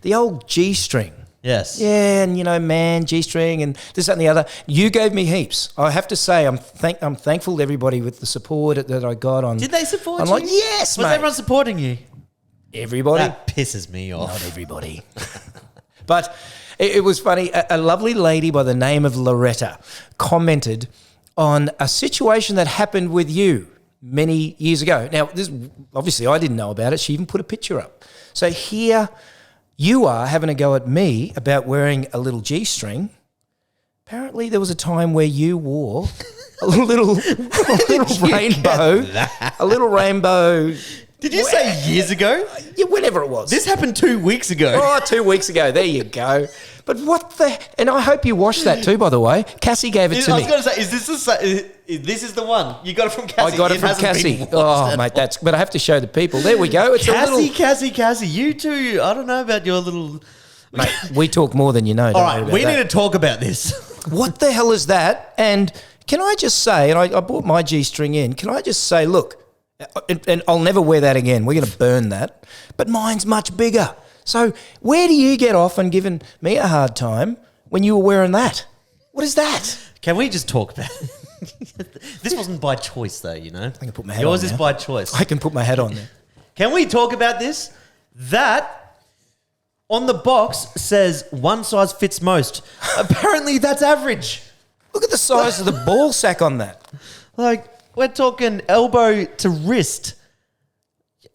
A: The old G-string.
B: Yes.
A: Yeah, and man, G-string and this, that and the other. You gave me heaps. I have to say I'm thankful to everybody with the support that I got on.
B: Did they support you?
A: I'm like, yes,
B: Was
A: mate.
B: everyone supporting you?
A: Everybody.
B: That pisses me off.
A: Not everybody. But it was funny. A lovely lady by the name of Loretta commented on a situation that happened with you many years ago. Now, this obviously I didn't know about it. She even put a picture up. So here you are having a go at me about wearing a little G-string. Apparently there was a time where you wore a little rainbow. A little rainbow.
B: Did you say years ago?
A: Yeah, whenever it was.
B: This happened 2 weeks ago.
A: Oh, 2 weeks ago. There you go. But what the... And I hope you washed that too, by the way. Cassie gave it to
B: I
A: me.
B: was going to say, this is the one? You got it from Cassie?
A: I got it from
B: hasn't
A: Cassie.
B: been washed
A: Oh,
B: at
A: mate,
B: all.
A: but I have to show the people. There we go. It's
B: Cassie,
A: a little...
B: Cassie, you too. I don't know about your little...
A: Mate, we talk more than you know.
B: All right, we need to talk about this.
A: What the hell is that? And can I just say, and I bought my G-string in, can I just say, look, and I'll never wear that again. We're going to burn that. But mine's much bigger. So where do you get off on giving me a hard time when you were wearing that? What is that?
B: Can we just talk about it? This wasn't by choice, though, you know. I
A: can put my hat
B: Yours
A: on
B: is
A: now.
B: by choice.
A: I can put my hat on there.
B: Can we talk about this? That on the box says one size fits most. Apparently, that's average.
A: Look at the size of the ball sack on that.
B: Like, we're talking elbow to wrist.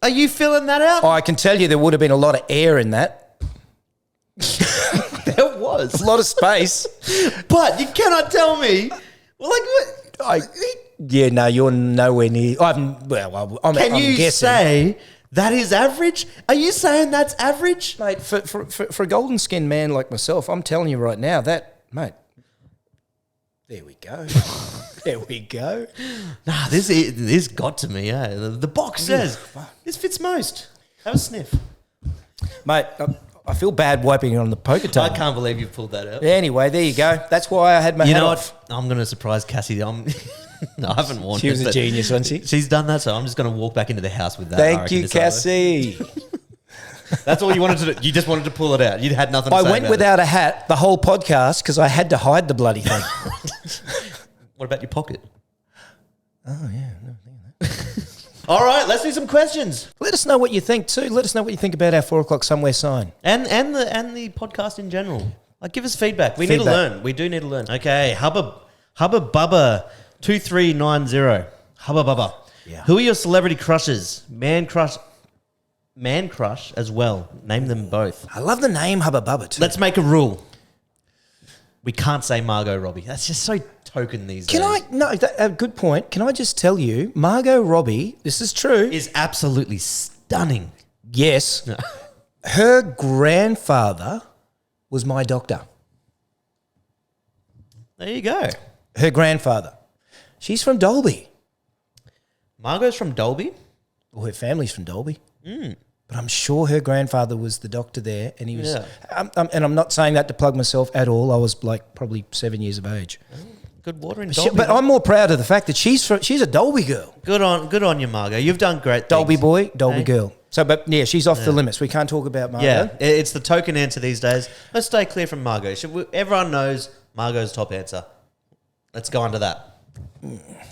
B: Are you filling that out?
A: Oh, I can tell you there would have been a lot of air in that.
B: There was.
A: A lot of space.
B: But you cannot tell me. Well, like, what?
A: Yeah, no, you're nowhere near. I'm
B: Can you
A: guessing.
B: say that is average? Are you saying that's average?
A: Mate, for a golden skinned man like myself, I'm telling you right now that, mate, there we go. There we go.
B: Nah, this got to me. Yeah, the box says this fits most. Have a sniff.
A: Mate, I feel bad wiping it on the poker table.
B: I can't believe you pulled that out.
A: Anyway, there you go. That's why I had my
B: You
A: hat
B: know
A: off.
B: what? I'm going to surprise Cassie. No, I haven't worn
A: She was
B: it,
A: a
B: but
A: genius, wasn't she?
B: She's done that, so I'm just going to walk back into the house with that. I
A: Thank
B: reckon,
A: you,
B: this summer.
A: Cassie.
B: That's all you wanted to do. You just wanted to pull it out. You had nothing to
A: I
B: say
A: went
B: about
A: without a hat the whole podcast because I had to hide the bloody thing.
B: it. What about your pocket?
A: Oh, yeah.
B: All right, let's do some questions.
A: Let us know what you think too. Let us know what you think about our 4 o'clock somewhere sign.
B: And the podcast in general. Like, give us feedback. We need to learn. We do need to learn. Okay, Hubba Bubba 2390. Hubba Bubba.
A: Yeah.
B: Who are your celebrity crushes? Man crush as well. Name them both.
A: I love the name Hubba Bubba too.
B: Let's make a rule. We can't say Margot Robbie. That's just so token these days.
A: Good point. Can I just tell you, Margot Robbie, this is true.
B: Is absolutely stunning.
A: Yes. Her grandfather was my doctor.
B: There you go.
A: Her grandfather. She's from Dolby.
B: Margot's from Dolby.
A: Well, her family's from Dolby. But I'm sure her grandfather was the doctor there, and he was.
B: Yeah.
A: And I'm not saying that to plug myself at all. I was like probably 7 years of age.
B: Good water in Dolby.
A: But I'm more proud of the fact that she's a Dolby girl.
B: Good on you, Margot. You've done great.
A: Dolby
B: things.
A: boy, Dolby
B: Hey?
A: girl. So, but yeah, she's off the limits. We can't talk about Margot.
B: Yeah, it's the token answer these days. Let's stay clear from Margot. Everyone knows Margot's top answer. Let's go on to that.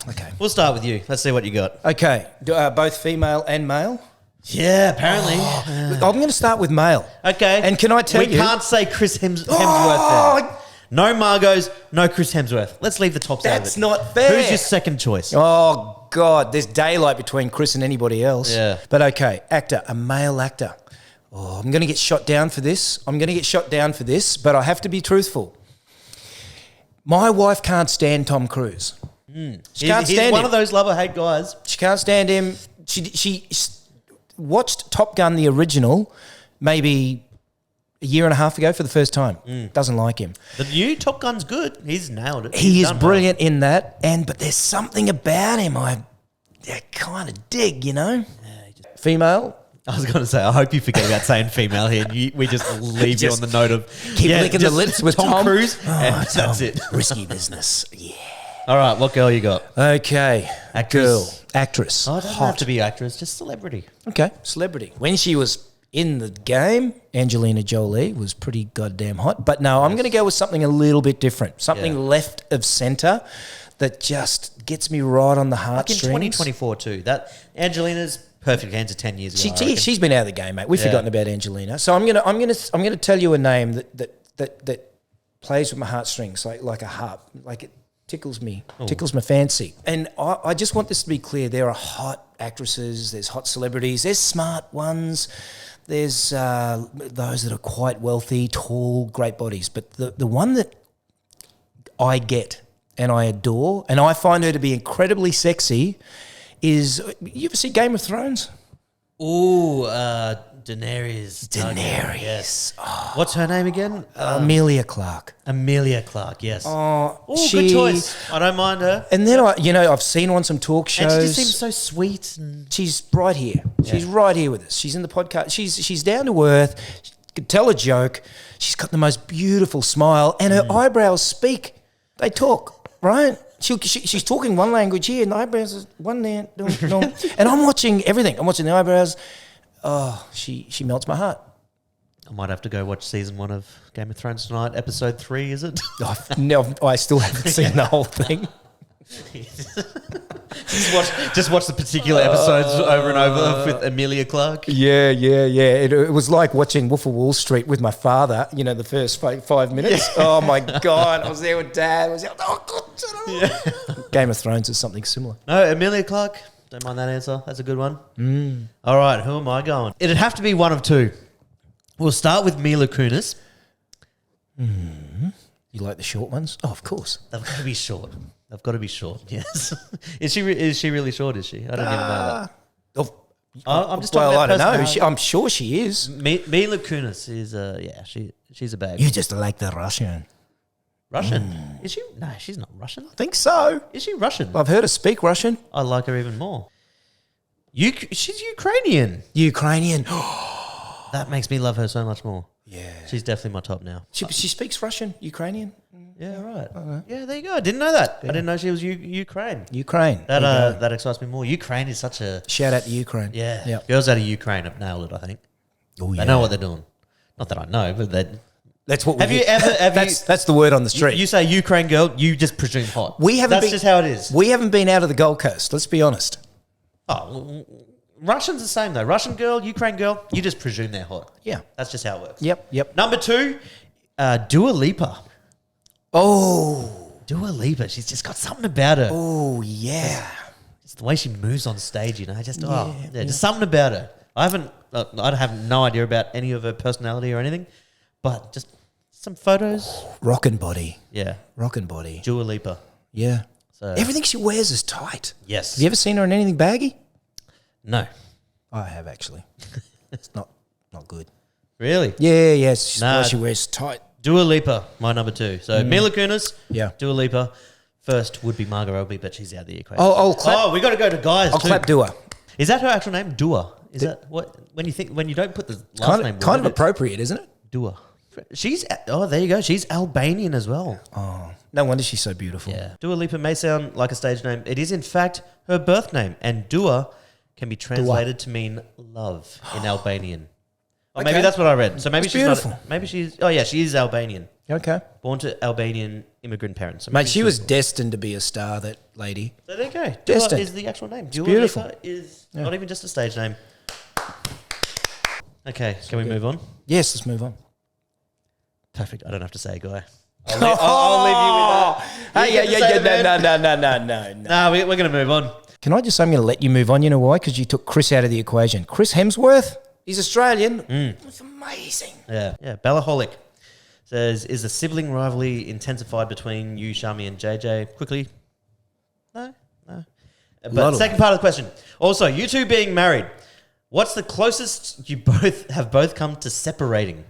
A: Okay.
B: We'll start with you. Let's see what you got.
A: Okay. Both female and male?
B: Yeah, apparently.
A: I'm going to start with male.
B: Okay.
A: And can I tell you?
B: We can't say Chris Hemsworth
A: Oh,
B: there. No Margot's, no Chris Hemsworth. Let's leave the tops out of it.
A: That's not fair.
B: Who's your second choice?
A: Oh, God. There's daylight between Chris and anybody else.
B: Yeah.
A: But okay, actor, a male actor. Oh, I'm going to get shot down for this. But I have to be truthful. My wife can't stand Tom Cruise. She can't
B: He's
A: stand
B: one
A: him.
B: of those love-or-hate guys.
A: She can't stand him. She watched Top Gun, the original, maybe a year and a half ago for the first time. Doesn't like him.
B: The new Top Gun's good. He's nailed it.
A: He
B: He's
A: is
B: done
A: brilliant in that, but there's something about him I kind of dig, you know. Female,
B: I was going to say, I hope you forget about saying female here. We just leave you on the note of
A: keep licking the lips with Tom
B: Cruise, and
A: Tom.
B: that's it.
A: Risky business. Yeah.
B: All right, what girl you got?
A: Okay.
B: Actress.
A: Girl. Actress.
B: Oh, it doesn't have to be actress, just celebrity.
A: Okay. Celebrity. When she was in the game, Angelina Jolie was pretty goddamn hot. But no, I'm going to go with something a little bit different. Something left of centre that just gets me right on the
B: Like in
A: heartstrings.
B: 2024 too. That Angelina's perfect hands of 10 years ago.
A: She's been out of the game, mate. We've forgotten about Angelina. So I'm gonna tell you a name that plays with my heartstrings like a harp. Like it tickles me, tickles my fancy. And I just want this to be clear. There are hot actresses, there's hot celebrities, there's smart ones, there's those that are quite wealthy, tall, great bodies. But the one that I get and I adore, and I find her to be incredibly sexy, is, you ever see Game of Thrones?
B: Ooh, Daenerys.
A: Daenerys.
B: Yes. What's her name again?
A: Amelia Clarke.
B: Amelia Clarke, yes.
A: Oh,
B: Good choice. I don't mind her.
A: And then I've seen her on some talk shows.
B: And she just seems so sweet. And
A: She's right here. She's right here with us. She's in the podcast. She's down to earth. She could tell a joke. She's got the most beautiful smile, and her eyebrows speak. They talk, right? She's talking one language here, and the eyebrows is one there. And I'm watching everything. I'm watching the eyebrows. Oh, she melts my heart.
B: I might have to go watch season 1 of Game of Thrones tonight. Episode 3, is it?
A: No, I still haven't seen the whole thing.
B: just watch the particular episodes over and over with Amelia Clarke.
A: Yeah. It was like watching Wolf of Wall Street with my father, the first 5 minutes. Yeah. Oh, my God. I was there with Dad. I was like, oh, God, shut up. Game of Thrones is something similar.
B: No, Amelia Clarke. Don't mind that answer. That's a good one. All right, who am I going? It'd have to be one of two. We'll start with Mila Kunis.
A: You like the short ones? Oh, of course.
B: They've got to be short. They've got to be short, yes. Is she really short, is she? I don't even know that. I'm just talking about
A: I don't know. I'm sure she is.
B: Mila Kunis is, she's a babe.
A: You just like the Russian.
B: Russian? Is she? No, she's not Russian.
A: I think so.
B: Is she Russian?
A: I've heard her speak Russian.
B: I like her even more. She's Ukrainian.
A: Ukrainian.
B: That makes me love her so much more.
A: Yeah.
B: She's definitely my top now.
A: She speaks Russian, Ukrainian.
B: Yeah, right. Yeah, there you go. I didn't know that. Yeah. I didn't know she was Ukraine.
A: Ukraine.
B: That excites me more. Ukraine is such a...
A: Shout out to Ukraine.
B: Yeah.
A: Yep.
B: Girls out of Ukraine have nailed it, I think.
A: Oh, yeah.
B: They know what they're doing. Not that I know, but they...
A: That's what
B: have you ever...
A: That's the word on the street.
B: You say Ukraine girl, you just presume hot. That's just how it is.
A: We haven't been out of the Gold Coast, let's be honest.
B: Oh, Russian's the same though. Russian girl, Ukraine girl, you just presume they're hot.
A: Yeah.
B: That's just how it works.
A: Yep.
B: Number 2, Dua Lipa.
A: Oh.
B: Dua Lipa, she's just got something about her.
A: Oh, yeah.
B: It's the way she moves on stage, just something about her. I have no idea about any of her personality or anything, but just some photos.
A: Rockin' body.
B: Yeah.
A: Rockin' body.
B: Dua Lipa.
A: Yeah.
B: So
A: everything she wears is tight.
B: Yes.
A: Have you ever seen her in anything baggy?
B: No.
A: I have, actually. It's not good.
B: Really?
A: Yeah. She wears tight.
B: Dua Lipa, my number 2. So Mila Kunis, Dua Lipa. First would be Margot Robbie, but she's out of the equation.
A: Oh,
B: we got to go to guys
A: I'll
B: too.
A: clap Dua.
B: Is that her actual name? Dua. Is that what when you don't put the last name?
A: Kind of appropriate, isn't it?
B: Dua. There you go. She's Albanian as well.
A: Oh, no wonder she's so beautiful.
B: Yeah. Dua Lipa may sound like a stage name. It is in fact her birth name, and Dua can be translated to mean love in Albanian. Or maybe that's what I read. So maybe she's
A: beautiful.
B: not. Maybe she's. Oh yeah, she is Albanian.
A: Okay.
B: Born to Albanian immigrant parents. So
A: mate, she was destined to be a star, that lady.
B: So there you go. Dua
A: Destined.
B: is the actual name. Dua
A: beautiful.
B: Lipa is not even just a stage name. Okay, can we move on?
A: Yes, let's move on.
B: Perfect. I don't have to say, Guy. I'll leave you with that.
A: No.
B: Nah, we're going to move on.
A: Can I just say I'm going to let you move on? You know why? Because you took Chris out of the equation. Chris Hemsworth, he's Australian. It's amazing.
B: Yeah. Bellaholic says, is the sibling rivalry intensified between you, Shami, and JJ? Quickly. No. But second part of the question. Also, you two being married, what's the closest you both have come to separating?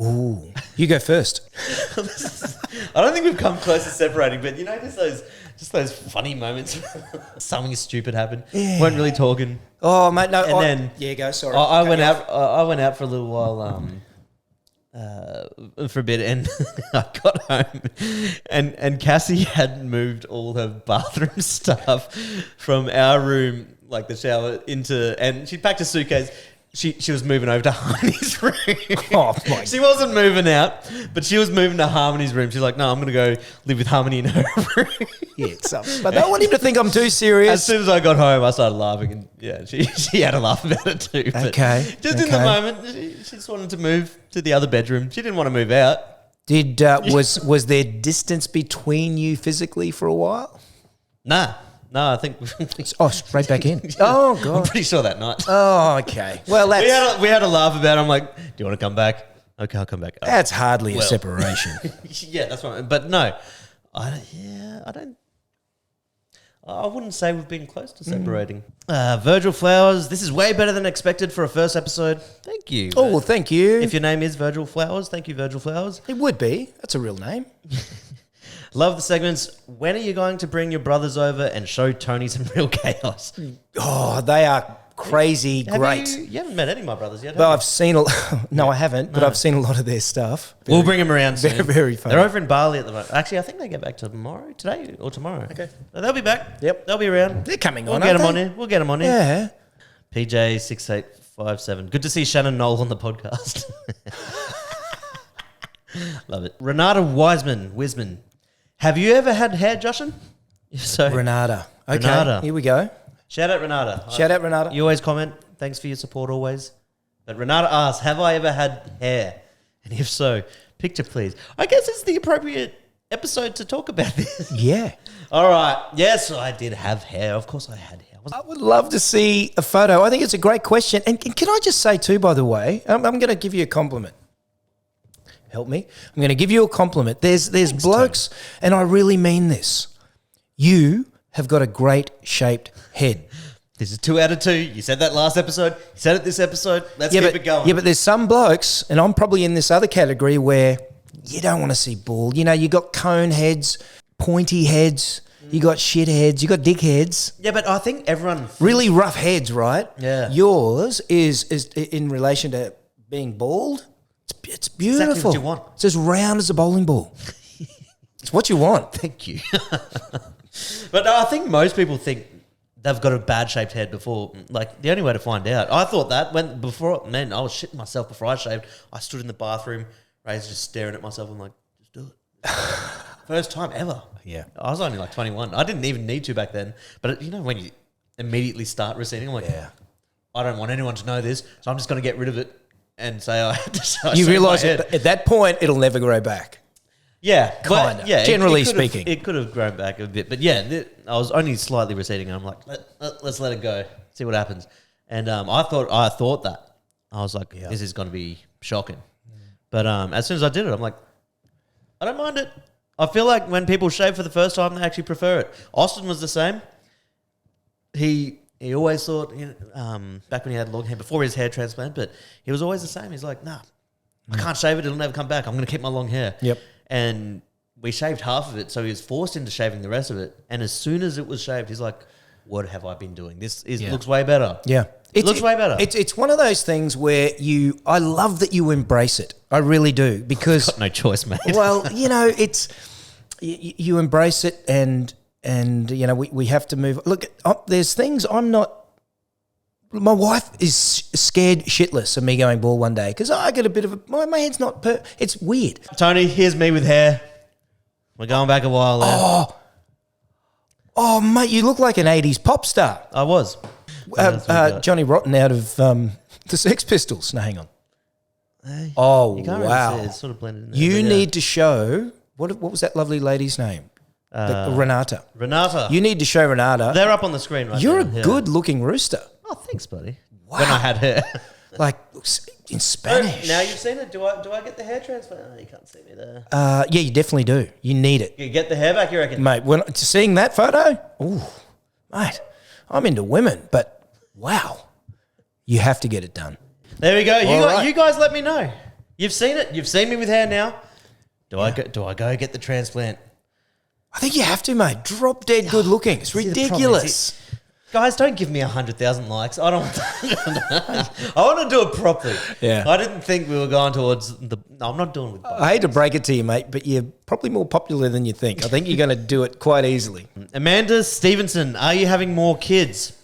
A: Ooh, you go first.
B: I don't think we've come close to separating, but just those funny moments. Something stupid happened.
A: Yeah.
B: Weren't really talking.
A: Oh, mate, no.
B: And then
A: yeah, go. Sorry.
B: I went out. I went out for a little while. For a bit, and I got home, and Cassie had moved all her bathroom stuff from our room, like the shower, and she packed a suitcase. She was moving over to Harmony's room.
A: Oh, my
B: She wasn't moving out, but she was moving to Harmony's room. She's like, no, I'm going to go live with Harmony in her room.
A: Yeah, but I don't want him to think I'm too serious.
B: As soon as I got home, I started laughing, and yeah, she had a laugh about it too. But
A: Okay,
B: just in the moment, she just wanted to move to the other bedroom. She didn't want to move out.
A: Did was there distance between you physically for a while?
B: Nah. No, I think
A: Oh, straight back in. Oh,
B: I'm
A: God.
B: pretty sure that night.
A: Oh, okay. Well,
B: We had a laugh about it. I'm like, do you want to come back? Okay, I'll come back.
A: that's hardly a separation.
B: Yeah, that's right. But no, I wouldn't say we've been close to separating. Virgil Flowers, this is way better than expected for a first episode. Thank you.
A: Oh, well, thank you.
B: If your name is Virgil Flowers, thank you, Virgil Flowers.
A: It would be. That's a real name.
B: Love the segments. When are you going to bring your brothers over and show Tony some real chaos?
A: Oh, they are crazy great.
B: You haven't met any of my brothers yet, have
A: But
B: you?
A: I've seen no, I haven't. But I've seen a lot of their stuff.
B: We'll bring them around soon.
A: Very, very funny.
B: They're over in Bali at the moment. Actually, I think they get back today or tomorrow.
A: Okay.
B: So they'll be back.
A: Yep.
B: They'll be around.
A: They're coming
B: We'll
A: on.
B: get them
A: aren't
B: on here. We'll get them on here.
A: Yeah.
B: PJ6857. Good to see Shannon Knoll on the podcast. Love it. Renata Wiseman. Have you ever had hair, Jashan? If so,
A: Renata. Okay.
B: Renata.
A: Here we go.
B: Shout out Renata.
A: Shout out Renata.
B: You always comment. Thanks for your support always. But Renata asks, have I ever had hair? And if so, picture please. I guess it's the appropriate episode to talk about this.
A: Yeah.
B: All right. Yes, I did have hair. Of course I had hair.
A: I would love to see a photo. I think it's a great question. And can I just say too, by the way, I'm going to give you a compliment. Help me. I'm going to give you a compliment. There's blokes, and I really mean this. You have got a great shaped head.
B: This is 2 out of 2. You said that last episode. You said it this episode. Let's keep it going.
A: Yeah, but there's some blokes, and I'm probably in this other category where you don't want to see bald. You know, you got cone heads, pointy heads, you got shit heads, you got dick heads.
B: Yeah, but I think everyone...
A: Really rough heads, right?
B: Yeah.
A: Yours is in relation to being bald. It's beautiful.
B: Exactly what you want.
A: It's as round as a bowling ball. It's what you want.
B: Thank you. But no, I think most people think they've got a bad shaped head before. Like, the only way to find out. I thought that I was shitting myself before I shaved. I stood in the bathroom, Ray's just staring at myself. I'm like, just do it. First time ever.
A: Yeah.
B: I was only like 21. I didn't even need to back then. But you know, when you immediately start receding, I'm like,
A: Yeah.
B: I don't want anyone to know this, so I'm just going to get rid of it and say I had to.
A: You realise at that point it'll never grow back.
B: Yeah,
A: Kinda.
B: Yeah,
A: Generally speaking.
B: it could have grown back a bit, but yeah, I was only slightly receding, and I'm like, let's let it go, see what happens. And I thought that I was like, this is going to be shocking. But as soon as I did it, I'm like, I don't mind it. I feel like when people shave for the first time, they actually prefer it. Austin was the same. He always thought, back when he had long hair, before his hair transplant, but he was always the same. He's like, nah, I can't shave it. It'll never come back. I'm going to keep my long hair.
A: Yep.
B: And we shaved half of it, so he was forced into shaving the rest of it. And as soon as it was shaved, he's like, what have I been doing? Looks way better.
A: Yeah.
B: It looks way better.
A: It's one of those things where I love that you embrace it. I really do. Because
B: Got no choice, mate.
A: well, it's you embrace it, and we have to move. Look, there's things I'm not. My wife is scared shitless of me going bald one day because I get a bit of my head's not. It's weird.
B: Tony, here's me with hair. We're going back a while there.
A: Oh, mate, you look like an '80s pop star.
B: I was.
A: Johnny Rotten out of the Sex Pistols. No, hang on.
B: Hey,
A: Oh,
B: you can't
A: wow.
B: really see it. It's sort of blended in there.
A: You
B: but yeah.
A: need to show what was that lovely lady's name? Renata.
B: Renata.
A: You need to show Renata.
B: They're up on the screen right
A: You're
B: now.
A: a
B: Yeah.
A: good-looking rooster.
B: Oh, thanks, buddy.
A: Wow.
B: When I had hair.
A: Like in Spanish.
B: Now you've seen it. Do I get the hair transplant? Oh, you can't see me there.
A: Yeah, you definitely do. You need it,
B: You get the hair back, you reckon?
A: mate. Seeing that photo, ooh, mate, I'm into women, but wow, you have to get it done.
B: There we go.
A: All right.
B: You guys let me know. You've seen it. You've seen me with hair now. Do I go get the transplant?
A: I think you have to, mate. Drop dead good looking. It's
B: See, the problem
A: ridiculous.
B: Guys, don't give me 100,000 likes. I don't want that. I want to do it properly.
A: Yeah.
B: I didn't think we were going towards the... No, I'm not doing it with...
A: I hate to break it to you, mate, but you're probably more popular than you think. I think you're going to do it quite easily.
B: Amanda Stevenson, are you having more kids?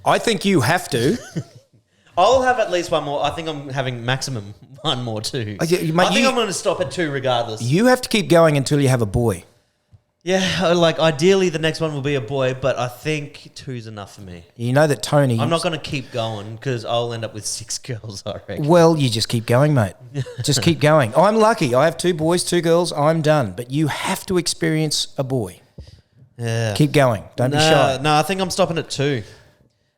A: I think you have to.
B: I'll have at least one more. I think I'm having maximum one more too.
A: Oh, yeah, mate,
B: I think I'm going to stop at 2 regardless.
A: You have to keep going until you have a boy.
B: Yeah, like ideally the next one will be a boy, but I think 2's enough for me.
A: You know that Tony...
B: I'm not going to keep going because I'll end up with 6 girls, I reckon.
A: Well, you just keep going, mate. Just keep going. I'm lucky. I have 2 boys, 2 girls. I'm done. But you have to experience a boy.
B: Yeah.
A: Keep going. Don't be shy.
B: No, I think I'm stopping at 2.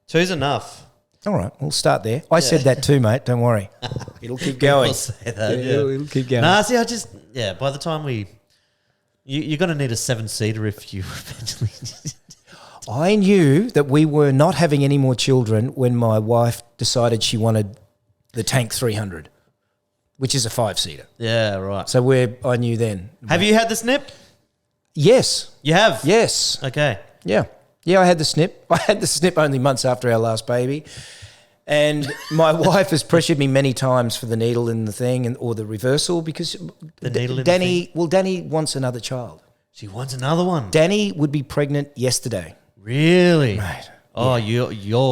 B: 2's enough.
A: All right, we'll start there. I said that too, mate. Don't worry. It'll keep going.
B: I'll say that,
A: It'll keep going.
B: Nah, see, by the time you're going to need a 7-seater if you eventually...
A: I knew that we were not having any more children when my wife decided she wanted the Tank 300, which is a 5-seater.
B: Yeah, right.
A: So I knew then.
B: Have you had the snip?
A: Yes.
B: You have?
A: Yes.
B: Okay.
A: Yeah. Yeah, I had the snip. I had the snip only months after our last baby. And my wife has pressured me many times for the needle in the thing or the reversal because
B: The needle in
A: Danny,
B: the thing?
A: well, Danny wants another child.
B: She wants another one.
A: Danny would be pregnant yesterday.
B: Really?
A: Mate.
B: Oh, you're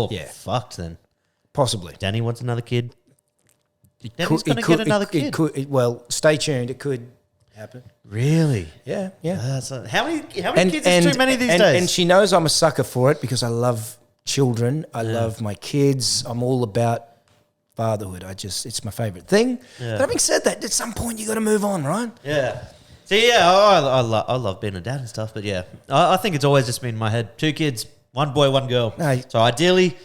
A: Yeah.
B: fucked then.
A: Possibly.
B: Danny wants another kid. Danny's
A: It
B: going to get another kid.
A: It could, well, stay tuned. It could happen.
B: Really?
A: Yeah.
B: How many kids is too many these days?
A: And she knows I'm a sucker for it because I love children. I love my kids. I'm all about fatherhood. It's my favourite thing.
B: Yeah.
A: But having said that, at some point you got to move on, right?
B: Yeah. See, yeah, I love being a dad and stuff, but yeah, I think it's always just been in my head. 2 kids, 1 boy, 1 girl.
A: No.
B: So ideally,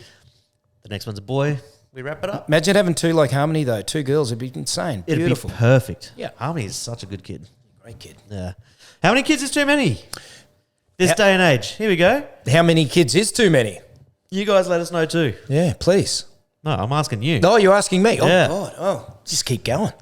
B: the next one's a boy. We wrap it up.
A: Imagine having 2 like Harmony though. 2 girls, it'd be insane.
B: It'd
A: Beautiful.
B: be perfect.
A: Yeah.
B: Harmony is such a good kid.
A: Great kid.
B: Yeah. How many kids is too many? This day and age. Here we go.
A: How many kids is too many?
B: You guys let us know too.
A: Yeah, please.
B: No, I'm asking you.
A: Oh, you're asking me? Oh,
B: Yeah.
A: God. Oh, just keep going.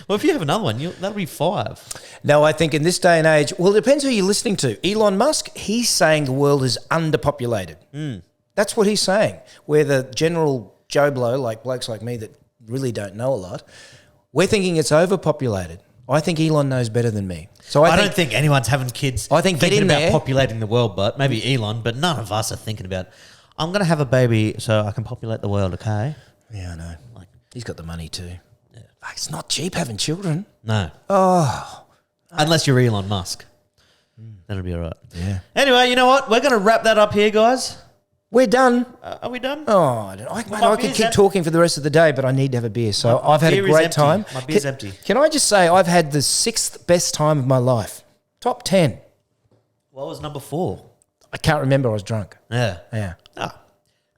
B: Well, if you have another one, that'll be 5.
A: No, I think in this day and age, well, it depends who you're listening to. Elon Musk, he's saying the world is underpopulated. That's what he's saying. Where the general Joe Blow, like blokes like me that really don't know a lot, we're thinking it's overpopulated. I think Elon knows better than me. So
B: I don't think anyone's having kids.
A: I think get
B: thinking
A: in
B: about
A: there.
B: populating the world, but maybe Elon. But none of us are thinking about. I'm going to have a baby so I can populate the world. Okay.
A: Yeah, I know. Like he's got the money too. Yeah. It's not cheap having children.
B: No.
A: Oh,
B: Unless you're Elon Musk. That'll be all right.
A: yeah.
B: Anyway, you know what? We're going to wrap that up here, guys.
A: We're done.
B: Are we done?
A: Oh, I don't know. Mate,
B: my
A: I could
B: beer's
A: keep
B: empty.
A: talking for the rest of the day, but I need to have a beer. So
B: My
A: I've had a
B: beer is
A: great
B: empty.
A: time.
B: My beer's empty.
A: Can I just say I've had the 6th best time of my life. Top 10.
B: What was number 4?
A: I can't remember. I was drunk.
B: Yeah.
A: Yeah.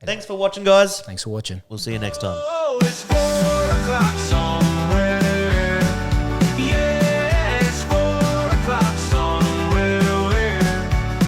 B: Thanks for watching, guys.
A: Thanks for watching.
B: We'll see you next time.
D: Oh, it's